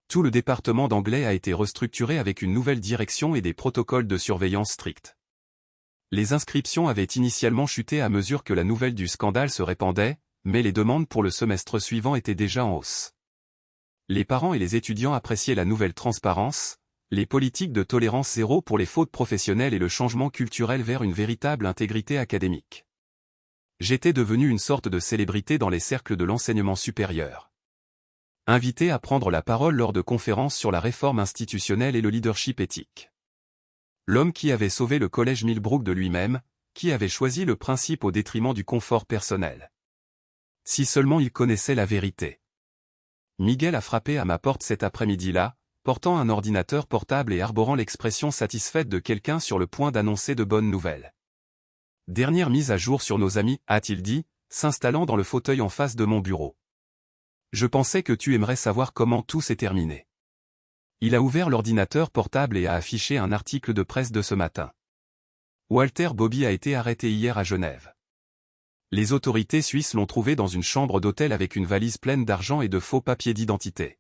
Tout le département d'anglais a été restructuré avec une nouvelle direction et des protocoles de surveillance stricts. Les inscriptions avaient initialement chuté à mesure que la nouvelle du scandale se répandait, mais les demandes pour le semestre suivant étaient déjà en hausse. Les parents et les étudiants appréciaient la nouvelle transparence, les politiques de tolérance zéro pour les fautes professionnelles et le changement culturel vers une véritable intégrité académique. J'étais devenu une sorte de célébrité dans les cercles de l'enseignement supérieur. Invité à prendre la parole lors de conférences sur la réforme institutionnelle et le leadership éthique. L'homme qui avait sauvé le collège Millbrook de lui-même, qui avait choisi le principe au détriment du confort personnel. Si seulement il connaissait la vérité. Miguel a frappé à ma porte cet après-midi-là, portant un ordinateur portable et arborant l'expression satisfaite de quelqu'un sur le point d'annoncer de bonnes nouvelles. Dernière mise à jour sur nos amis, a-t-il dit, s'installant dans le fauteuil en face de mon bureau. Je pensais que tu aimerais savoir comment tout s'est terminé. Il a ouvert l'ordinateur portable et a affiché un article de presse de ce matin. Walter Bobby a été arrêté hier à Genève. Les autorités suisses l'ont trouvé dans une chambre d'hôtel avec une valise pleine d'argent et de faux papiers d'identité.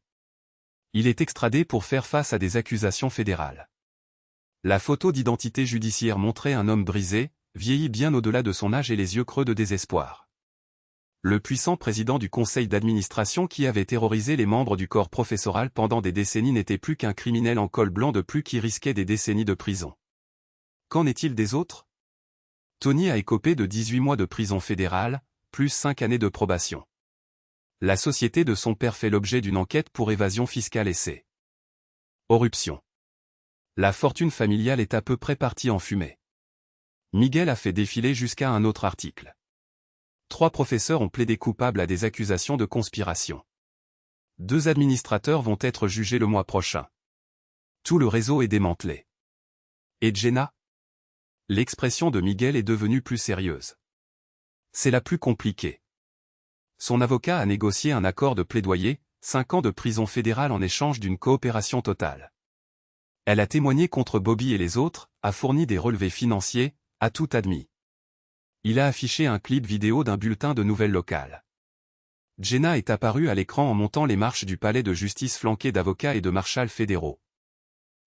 Il est extradé pour faire face à des accusations fédérales. La photo d'identité judiciaire montrait un homme brisé, vieilli bien au-delà de son âge et les yeux creux de désespoir. Le puissant président du conseil d'administration qui avait terrorisé les membres du corps professoral pendant des décennies n'était plus qu'un criminel en col blanc de plus qui risquait des décennies de prison. Qu'en est-il des autres? Tony a écopé de 18 mois de prison fédérale, plus 5 années de probation. La société de son père fait l'objet d'une enquête pour évasion fiscale et c'est corruption. La fortune familiale est à peu près partie en fumée. Miguel a fait défiler jusqu'à un autre article. 3 professeurs ont plaidé coupables à des accusations de conspiration. 2 administrateurs vont être jugés le mois prochain. Tout le réseau est démantelé. Et Jenna? L'expression de Miguel est devenue plus sérieuse. C'est la plus compliquée. Son avocat a négocié un accord de plaidoyer, 5 ans de prison fédérale en échange d'une coopération totale. Elle a témoigné contre Bobby et les autres, a fourni des relevés financiers, a tout admis. Il a affiché un clip vidéo d'un bulletin de nouvelles locales. Jenna est apparue à l'écran en montant les marches du palais de justice flanquée d'avocats et de marshals fédéraux.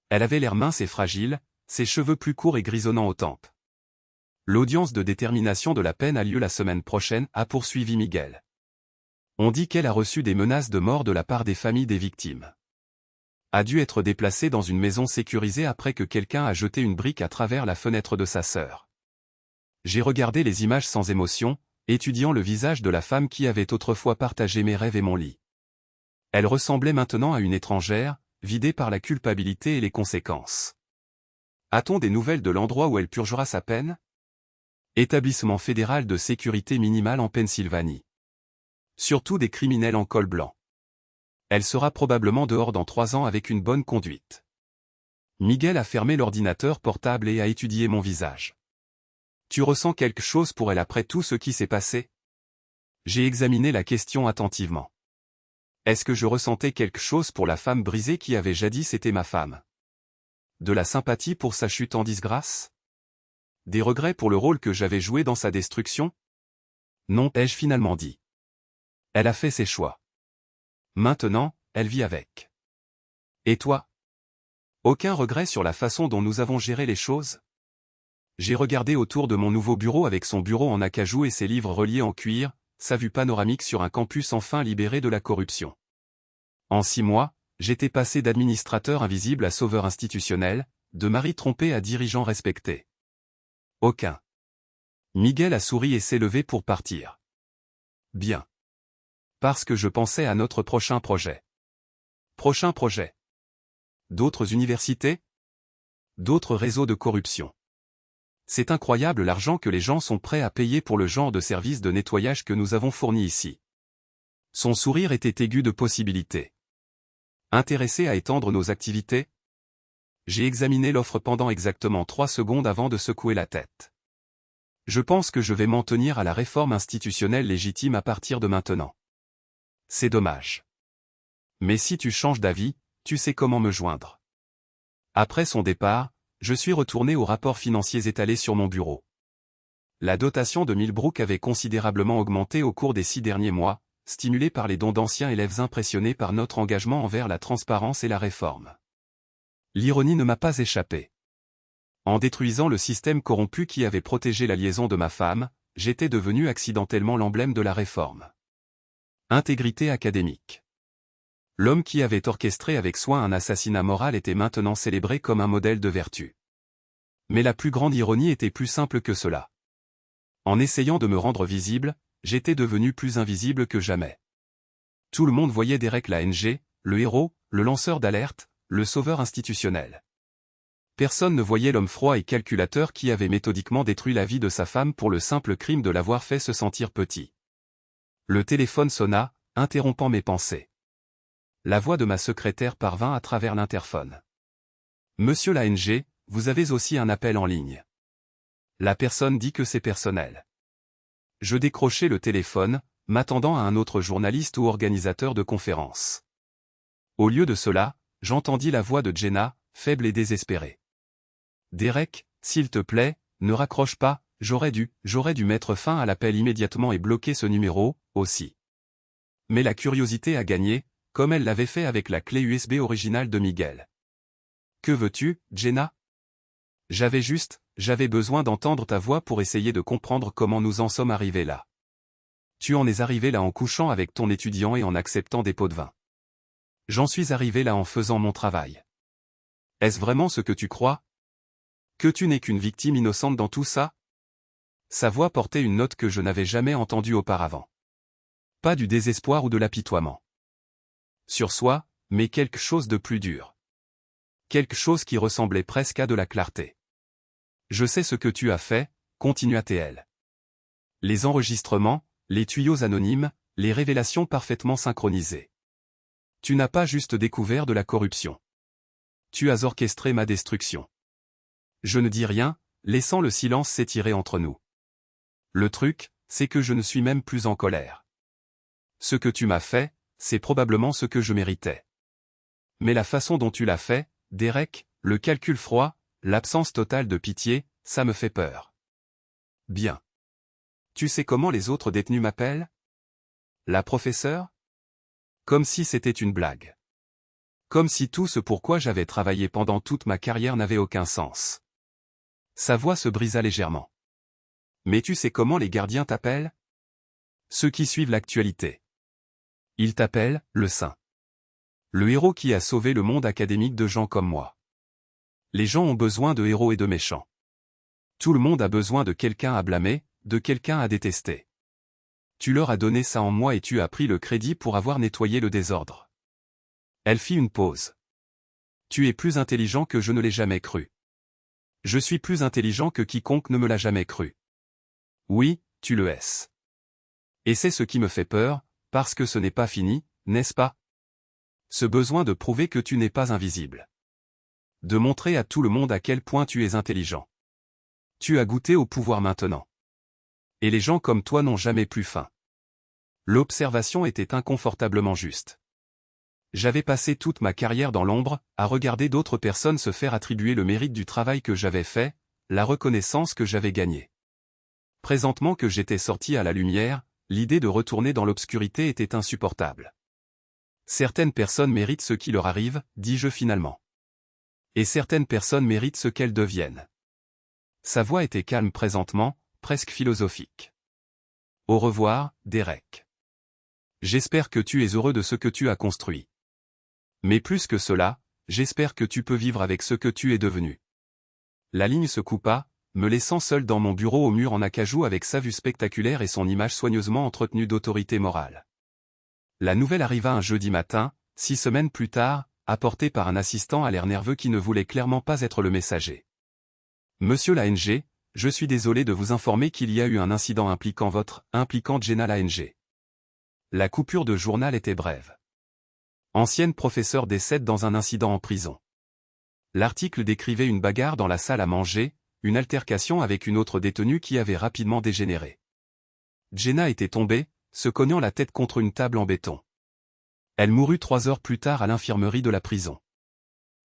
Elle avait l'air mince et fragile, ses cheveux plus courts et grisonnants aux tempes. L'audience de détermination de la peine a lieu la semaine prochaine, a poursuivi Miguel. On dit qu'elle a reçu des menaces de mort de la part des familles des victimes. A dû être déplacée dans une maison sécurisée après que quelqu'un a jeté une brique à travers la fenêtre de sa sœur. J'ai regardé les images sans émotion, étudiant le visage de la femme qui avait autrefois partagé mes rêves et mon lit. Elle ressemblait maintenant à une étrangère, vidée par la culpabilité et les conséquences. A-t-on des nouvelles de l'endroit où elle purgera sa peine? Établissement fédéral de sécurité minimale en Pennsylvanie. Surtout des criminels en col blanc. Elle sera probablement dehors dans 3 ans avec une bonne conduite. Miguel a fermé l'ordinateur portable et a étudié mon visage. Tu ressens quelque chose pour elle après tout ce qui s'est passé? J'ai examiné la question attentivement. Est-ce que je ressentais quelque chose pour la femme brisée qui avait jadis été ma femme? De la sympathie pour sa chute en disgrâce? Des regrets pour le rôle que j'avais joué dans sa destruction? Non, ai-je finalement dit. Elle a fait ses choix. Maintenant, elle vit avec. Et toi? Aucun regret sur la façon dont nous avons géré les choses? J'ai regardé autour de mon nouveau bureau avec son bureau en acajou et ses livres reliés en cuir, sa vue panoramique sur un campus enfin libéré de la corruption. En 6 mois, j'étais passé d'administrateur invisible à sauveur institutionnel, de mari trompé à dirigeant respecté. Aucun. Miguel a souri et s'est levé pour partir. Bien. Parce que je pensais à notre prochain projet. Prochain projet. D'autres universités? D'autres réseaux de corruption. C'est incroyable l'argent que les gens sont prêts à payer pour le genre de service de nettoyage que nous avons fourni ici. Son sourire était aigu de possibilités. Intéressé à étendre nos activités? J'ai examiné l'offre pendant exactement 3 secondes avant de secouer la tête. Je pense que je vais m'en tenir à la réforme institutionnelle légitime à partir de maintenant. C'est dommage. Mais si tu changes d'avis, tu sais comment me joindre. Après son départ, je suis retourné aux rapports financiers étalés sur mon bureau. La dotation de Millbrook avait considérablement augmenté au cours des 6 derniers mois, stimulée par les dons d'anciens élèves impressionnés par notre engagement envers la transparence et la réforme. L'ironie ne m'a pas échappé. En détruisant le système corrompu qui avait protégé la liaison de ma femme, j'étais devenu accidentellement l'emblème de la réforme. Intégrité académique. L'homme qui avait orchestré avec soin un assassinat moral était maintenant célébré comme un modèle de vertu. Mais la plus grande ironie était plus simple que cela. En essayant de me rendre visible, j'étais devenu plus invisible que jamais. Tout le monde voyait Derek Lange, le héros, le lanceur d'alerte, le sauveur institutionnel. Personne ne voyait l'homme froid et calculateur qui avait méthodiquement détruit la vie de sa femme pour le simple crime de l'avoir fait se sentir petit. Le téléphone sonna, interrompant mes pensées. La voix de ma secrétaire parvint à travers l'interphone. « Monsieur Lange, vous avez aussi un appel en ligne. » La personne dit que c'est personnel. Je décrochai le téléphone, m'attendant à un autre journaliste ou organisateur de conférence. Au lieu de cela, j'entendis la voix de Jenna, faible et désespérée. « Derek, s'il te plaît, ne raccroche pas, j'aurais dû mettre fin à l'appel immédiatement et bloquer ce numéro, aussi. » Mais la curiosité a gagné, comme elle l'avait fait avec la clé USB originale de Miguel. « Que veux-tu, Jenna ? » J'avais besoin d'entendre ta voix pour essayer de comprendre comment nous en sommes arrivés là. Tu en es arrivé là en couchant avec ton étudiant et en acceptant des pots de vin. J'en suis arrivé là en faisant mon travail. Est-ce vraiment ce que tu crois? Que tu n'es qu'une victime innocente dans tout ça? Sa voix portait une note que je n'avais jamais entendue auparavant. Pas du désespoir ou de l'apitoiement. Sur soi, mais quelque chose de plus dur. Quelque chose qui ressemblait presque à de la clarté. Je sais ce que tu as fait, continua-t-elle. Les enregistrements, les tuyaux anonymes, les révélations parfaitement synchronisées. Tu n'as pas juste découvert de la corruption. Tu as orchestré ma destruction. Je ne dis rien, laissant le silence s'étirer entre nous. Le truc, c'est que je ne suis même plus en colère. Ce que tu m'as fait, c'est probablement ce que je méritais. Mais la façon dont tu l'as fait, Derek, le calcul froid, l'absence totale de pitié, ça me fait peur. Bien. Tu sais comment les autres détenus m'appellent? La professeure? Comme si c'était une blague. Comme si tout ce pourquoi j'avais travaillé pendant toute ma carrière n'avait aucun sens. Sa voix se brisa légèrement. Mais tu sais comment les gardiens t'appellent? Ceux qui suivent l'actualité. Ils t'appellent le saint. Le héros qui a sauvé le monde académique de gens comme moi. Les gens ont besoin de héros et de méchants. Tout le monde a besoin de quelqu'un à blâmer, de quelqu'un à détester. Tu leur as donné ça en moi et tu as pris le crédit pour avoir nettoyé le désordre. Elle fit une pause. Tu es plus intelligent que je ne l'ai jamais cru. Je suis plus intelligent que quiconque ne me l'a jamais cru. Oui, tu le es. Et c'est ce qui me fait peur, parce que ce n'est pas fini, n'est-ce pas? Ce besoin de prouver que tu n'es pas invisible. De montrer à tout le monde à quel point tu es intelligent. Tu as goûté au pouvoir maintenant. Et les gens comme toi n'ont jamais plus faim. L'observation était inconfortablement juste. J'avais passé toute ma carrière dans l'ombre, à regarder d'autres personnes se faire attribuer le mérite du travail que j'avais fait, la reconnaissance que j'avais gagnée. Présentement que j'étais sorti à la lumière, l'idée de retourner dans l'obscurité était insupportable. Certaines personnes méritent ce qui leur arrive, dis-je finalement. Et certaines personnes méritent ce qu'elles deviennent. Sa voix était calme présentement, presque philosophique. Au revoir, Derek. J'espère que tu es heureux de ce que tu as construit. Mais plus que cela, j'espère que tu peux vivre avec ce que tu es devenu. La ligne se coupa, me laissant seul dans mon bureau au mur en acajou avec sa vue spectaculaire et son image soigneusement entretenue d'autorité morale. La nouvelle arriva un jeudi matin, 6 semaines plus tard, apportée par un assistant à l'air nerveux qui ne voulait clairement pas être le messager. Monsieur Lange, Je suis désolé de vous informer qu'il y a eu un incident impliquant Jenna Lange. La coupure de journal était brève. Ancienne professeure décède dans un incident en prison. L'article décrivait une bagarre dans la salle à manger, une altercation avec une autre détenue qui avait rapidement dégénéré. Jenna était tombée, se cognant la tête contre une table en béton. Elle mourut 3 heures plus tard à l'infirmerie de la prison.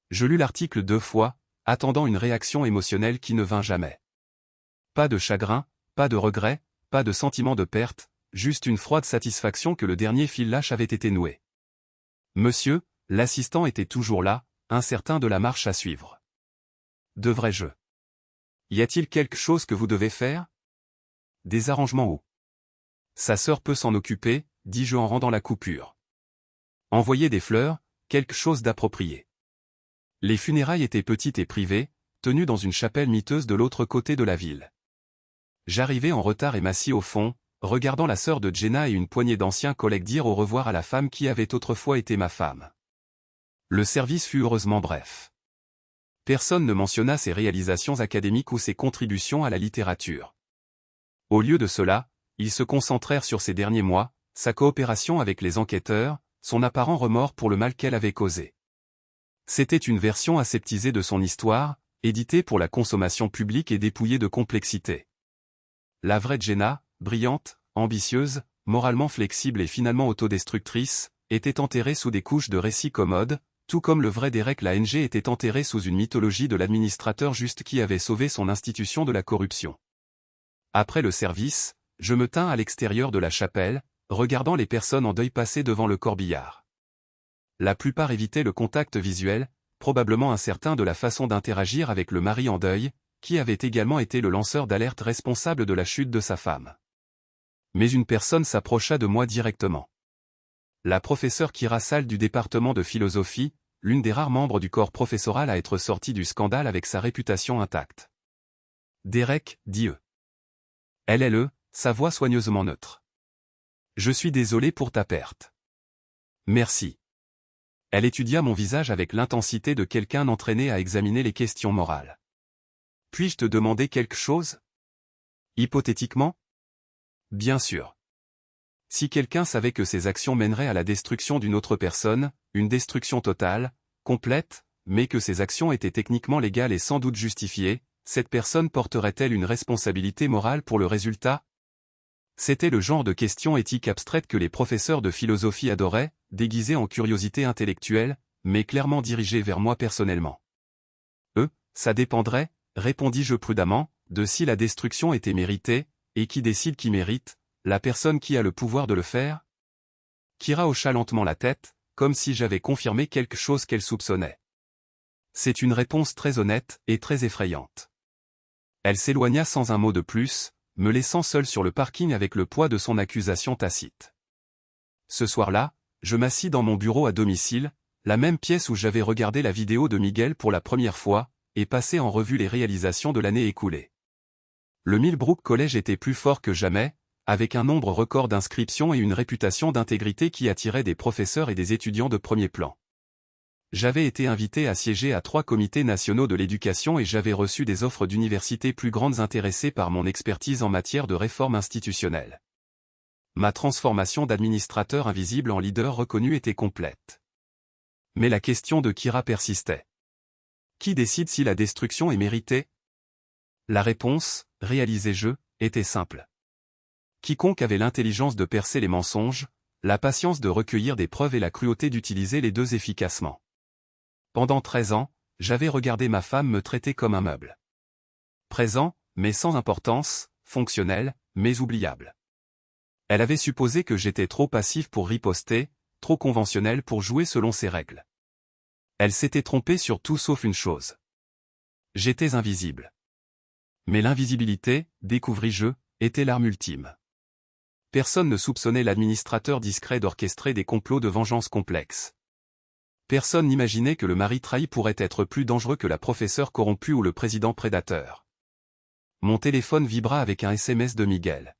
Je lus l'article 2 fois, attendant une réaction émotionnelle qui ne vint jamais. Pas de chagrin, pas de regret, pas de sentiment de perte, juste une froide satisfaction que le dernier fil lâche avait été noué. Monsieur, l'assistant était toujours là, incertain de la marche à suivre. Devrais-je? Y a-t-il quelque chose que vous devez faire? Des arrangements où? Sa sœur peut s'en occuper, dis-je en rendant la coupure. Envoyer des fleurs, quelque chose d'approprié. Les funérailles étaient petites et privées, tenues dans une chapelle miteuse de l'autre côté de la ville. J'arrivai en retard et m'assis au fond, regardant la sœur de Jenna et une poignée d'anciens collègues dire au revoir à la femme qui avait autrefois été ma femme. Le service fut heureusement bref. Personne ne mentionna ses réalisations académiques ou ses contributions à la littérature. Au lieu de cela, ils se concentrèrent sur ces derniers mois, sa coopération avec les enquêteurs, son apparent remords pour le mal qu'elle avait causé. C'était une version aseptisée de son histoire, éditée pour la consommation publique et dépouillée de complexité. La vraie Jenna, brillante, ambitieuse, moralement flexible et finalement autodestructrice, était enterrée sous des couches de récits commodes, tout comme le vrai Derek Lange était enterré sous une mythologie de l'administrateur juste qui avait sauvé son institution de la corruption. Après le service, je me tins à l'extérieur de la chapelle, regardant les personnes en deuil passer devant le corbillard. La plupart évitaient le contact visuel, probablement incertains de la façon d'interagir avec le mari en deuil, qui avait également été le lanceur d'alerte responsable de la chute de sa femme. Mais une personne s'approcha de moi directement. La professeure Kira Sall du département de philosophie, l'une des rares membres du corps professoral à être sortie du scandale avec sa réputation intacte. Derek, dit-elle. Elle est sa voix soigneusement neutre. Je suis désolé pour ta perte. Merci. Elle étudia mon visage avec l'intensité de quelqu'un entraîné à examiner les questions morales. Puis-je te demander quelque chose? Hypothétiquement? Bien sûr. Si quelqu'un savait que ses actions mèneraient à la destruction d'une autre personne, une destruction totale, complète, mais que ses actions étaient techniquement légales et sans doute justifiées, cette personne porterait-elle une responsabilité morale pour le résultat? C'était le genre de question éthique abstraite que les professeurs de philosophie adoraient, déguisée en curiosité intellectuelle, mais clairement dirigée vers moi personnellement. Ça dépendrait, répondis-je prudemment, de si la destruction était méritée, et qui décide qui mérite, la personne qui a le pouvoir de le faire? Kira hocha lentement la tête, comme si j'avais confirmé quelque chose qu'elle soupçonnait. C'est une réponse très honnête et très effrayante. Elle s'éloigna sans un mot de plus, me laissant seul sur le parking avec le poids de son accusation tacite. Ce soir-là, je m'assis dans mon bureau à domicile, la même pièce où j'avais regardé la vidéo de Miguel pour la première fois, et passé en revue les réalisations de l'année écoulée. Le Millbrook College était plus fort que jamais, avec un nombre record d'inscriptions et une réputation d'intégrité qui attirait des professeurs et des étudiants de premier plan. J'avais été invité à siéger à 3 comités nationaux de l'éducation et j'avais reçu des offres d'universités plus grandes intéressées par mon expertise en matière de réforme institutionnelle. Ma transformation d'administrateur invisible en leader reconnu était complète. Mais la question de Kira persistait. Qui décide si la destruction est méritée? La réponse, réalisai-je, était simple. Quiconque avait l'intelligence de percer les mensonges, la patience de recueillir des preuves et la cruauté d'utiliser les deux efficacement. Pendant 13 ans, j'avais regardé ma femme me traiter comme un meuble. Présent, mais sans importance, fonctionnel, mais oubliable. Elle avait supposé que j'étais trop passif pour riposter, trop conventionnel pour jouer selon ses règles. Elle s'était trompée sur tout sauf une chose. J'étais invisible. Mais l'invisibilité, découvris-je, était l'arme ultime. Personne ne soupçonnait l'administrateur discret d'orchestrer des complots de vengeance complexes. Personne n'imaginait que le mari trahi pourrait être plus dangereux que la professeure corrompue ou le président prédateur. Mon téléphone vibra avec un SMS de Miguel.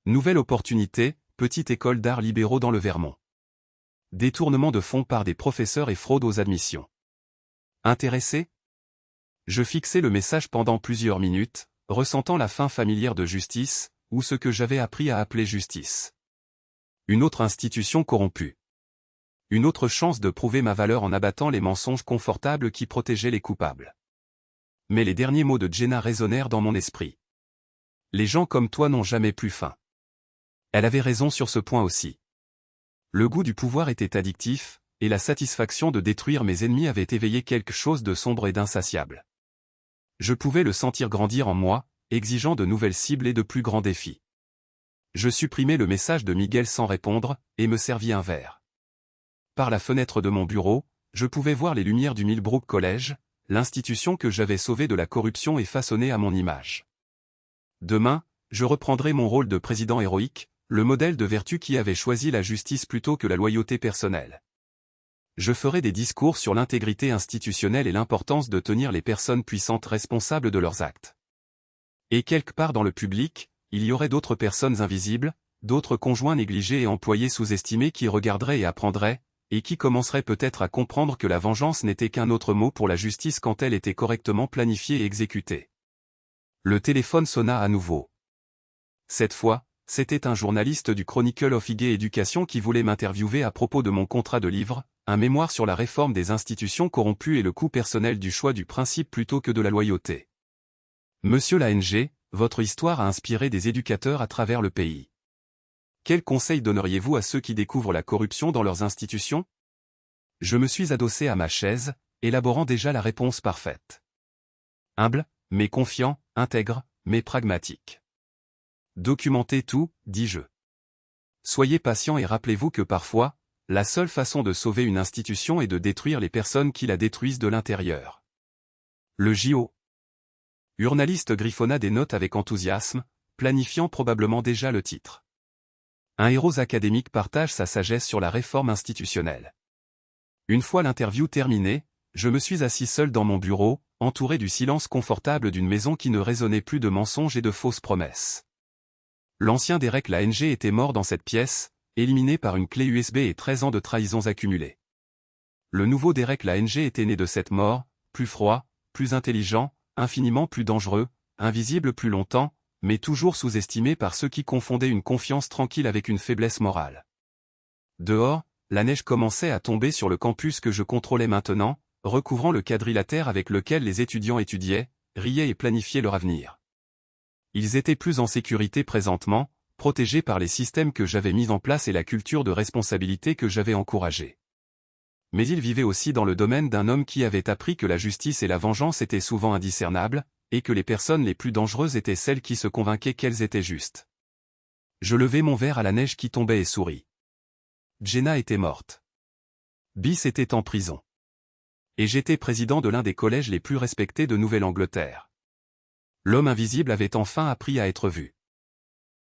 Nouvelle opportunité, petite école d'arts libéraux dans le Vermont. Détournement de fonds par des professeurs et fraude aux admissions. Intéressé? Je fixai le message pendant plusieurs minutes, ressentant la faim familière de justice, ou ce que j'avais appris à appeler justice. Une autre institution corrompue. Une autre chance de prouver ma valeur en abattant les mensonges confortables qui protégeaient les coupables. Mais les derniers mots de Jenna résonnèrent dans mon esprit. Les gens comme toi n'ont jamais plus faim. Elle avait raison sur ce point aussi. Le goût du pouvoir était addictif, et la satisfaction de détruire mes ennemis avait éveillé quelque chose de sombre et d'insatiable. Je pouvais le sentir grandir en moi, exigeant de nouvelles cibles et de plus grands défis. Je supprimai le message de Miguel sans répondre, et me servis un verre. Par la fenêtre de mon bureau, je pouvais voir les lumières du Millbrook College, l'institution que j'avais sauvée de la corruption et façonnée à mon image. Demain, je reprendrai mon rôle de président héroïque, le modèle de vertu qui avait choisi la justice plutôt que la loyauté personnelle. Je ferai des discours sur l'intégrité institutionnelle et l'importance de tenir les personnes puissantes responsables de leurs actes. Et quelque part dans le public, il y aurait d'autres personnes invisibles, d'autres conjoints négligés et employés sous-estimés qui regarderaient et apprendraient, et qui commenceraient peut-être à comprendre que la vengeance n'était qu'un autre mot pour la justice quand elle était correctement planifiée et exécutée. Le téléphone sonna à nouveau. Cette fois, c'était un journaliste du Chronicle of Higher Education qui voulait m'interviewer à propos de mon contrat de livre, un mémoire sur la réforme des institutions corrompues et le coût personnel du choix du principe plutôt que de la loyauté. Monsieur l'ANG, votre histoire a inspiré des éducateurs à travers le pays. Quels conseils donneriez-vous à ceux qui découvrent la corruption dans leurs institutions? Je me suis adossé à ma chaise, élaborant déjà la réponse parfaite. Humble, mais confiant, intègre, mais pragmatique. Documentez tout, dis-je. Soyez patient et rappelez-vous que parfois, la seule façon de sauver une institution est de détruire les personnes qui la détruisent de l'intérieur. Le JO. Journaliste griffonna des notes avec enthousiasme, planifiant probablement déjà le titre. Un héros académique partage sa sagesse sur la réforme institutionnelle. Une fois l'interview terminée, je me suis assis seul dans mon bureau, entouré du silence confortable d'une maison qui ne résonnait plus de mensonges et de fausses promesses. L'ancien Derek Lange était mort dans cette pièce, éliminé par une clé USB et 13 ans de trahisons accumulées. Le nouveau Derek Lange était né de cette mort, plus froid, plus intelligent, infiniment plus dangereux, invisible plus longtemps, mais toujours sous-estimé par ceux qui confondaient une confiance tranquille avec une faiblesse morale. Dehors, la neige commençait à tomber sur le campus que je contrôlais maintenant, recouvrant le quadrilatère avec lequel les étudiants étudiaient, riaient et planifiaient leur avenir. Ils étaient plus en sécurité présentement, protégés par les systèmes que j'avais mis en place et la culture de responsabilité que j'avais encouragée. Mais ils vivaient aussi dans le domaine d'un homme qui avait appris que la justice et la vengeance étaient souvent indiscernables, et que les personnes les plus dangereuses étaient celles qui se convainquaient qu'elles étaient justes. Je levai mon verre à la neige qui tombait et souris. Jenna était morte. Bis était en prison. Et j'étais président de l'un des collèges les plus respectés de Nouvelle-Angleterre. L'homme invisible avait enfin appris à être vu.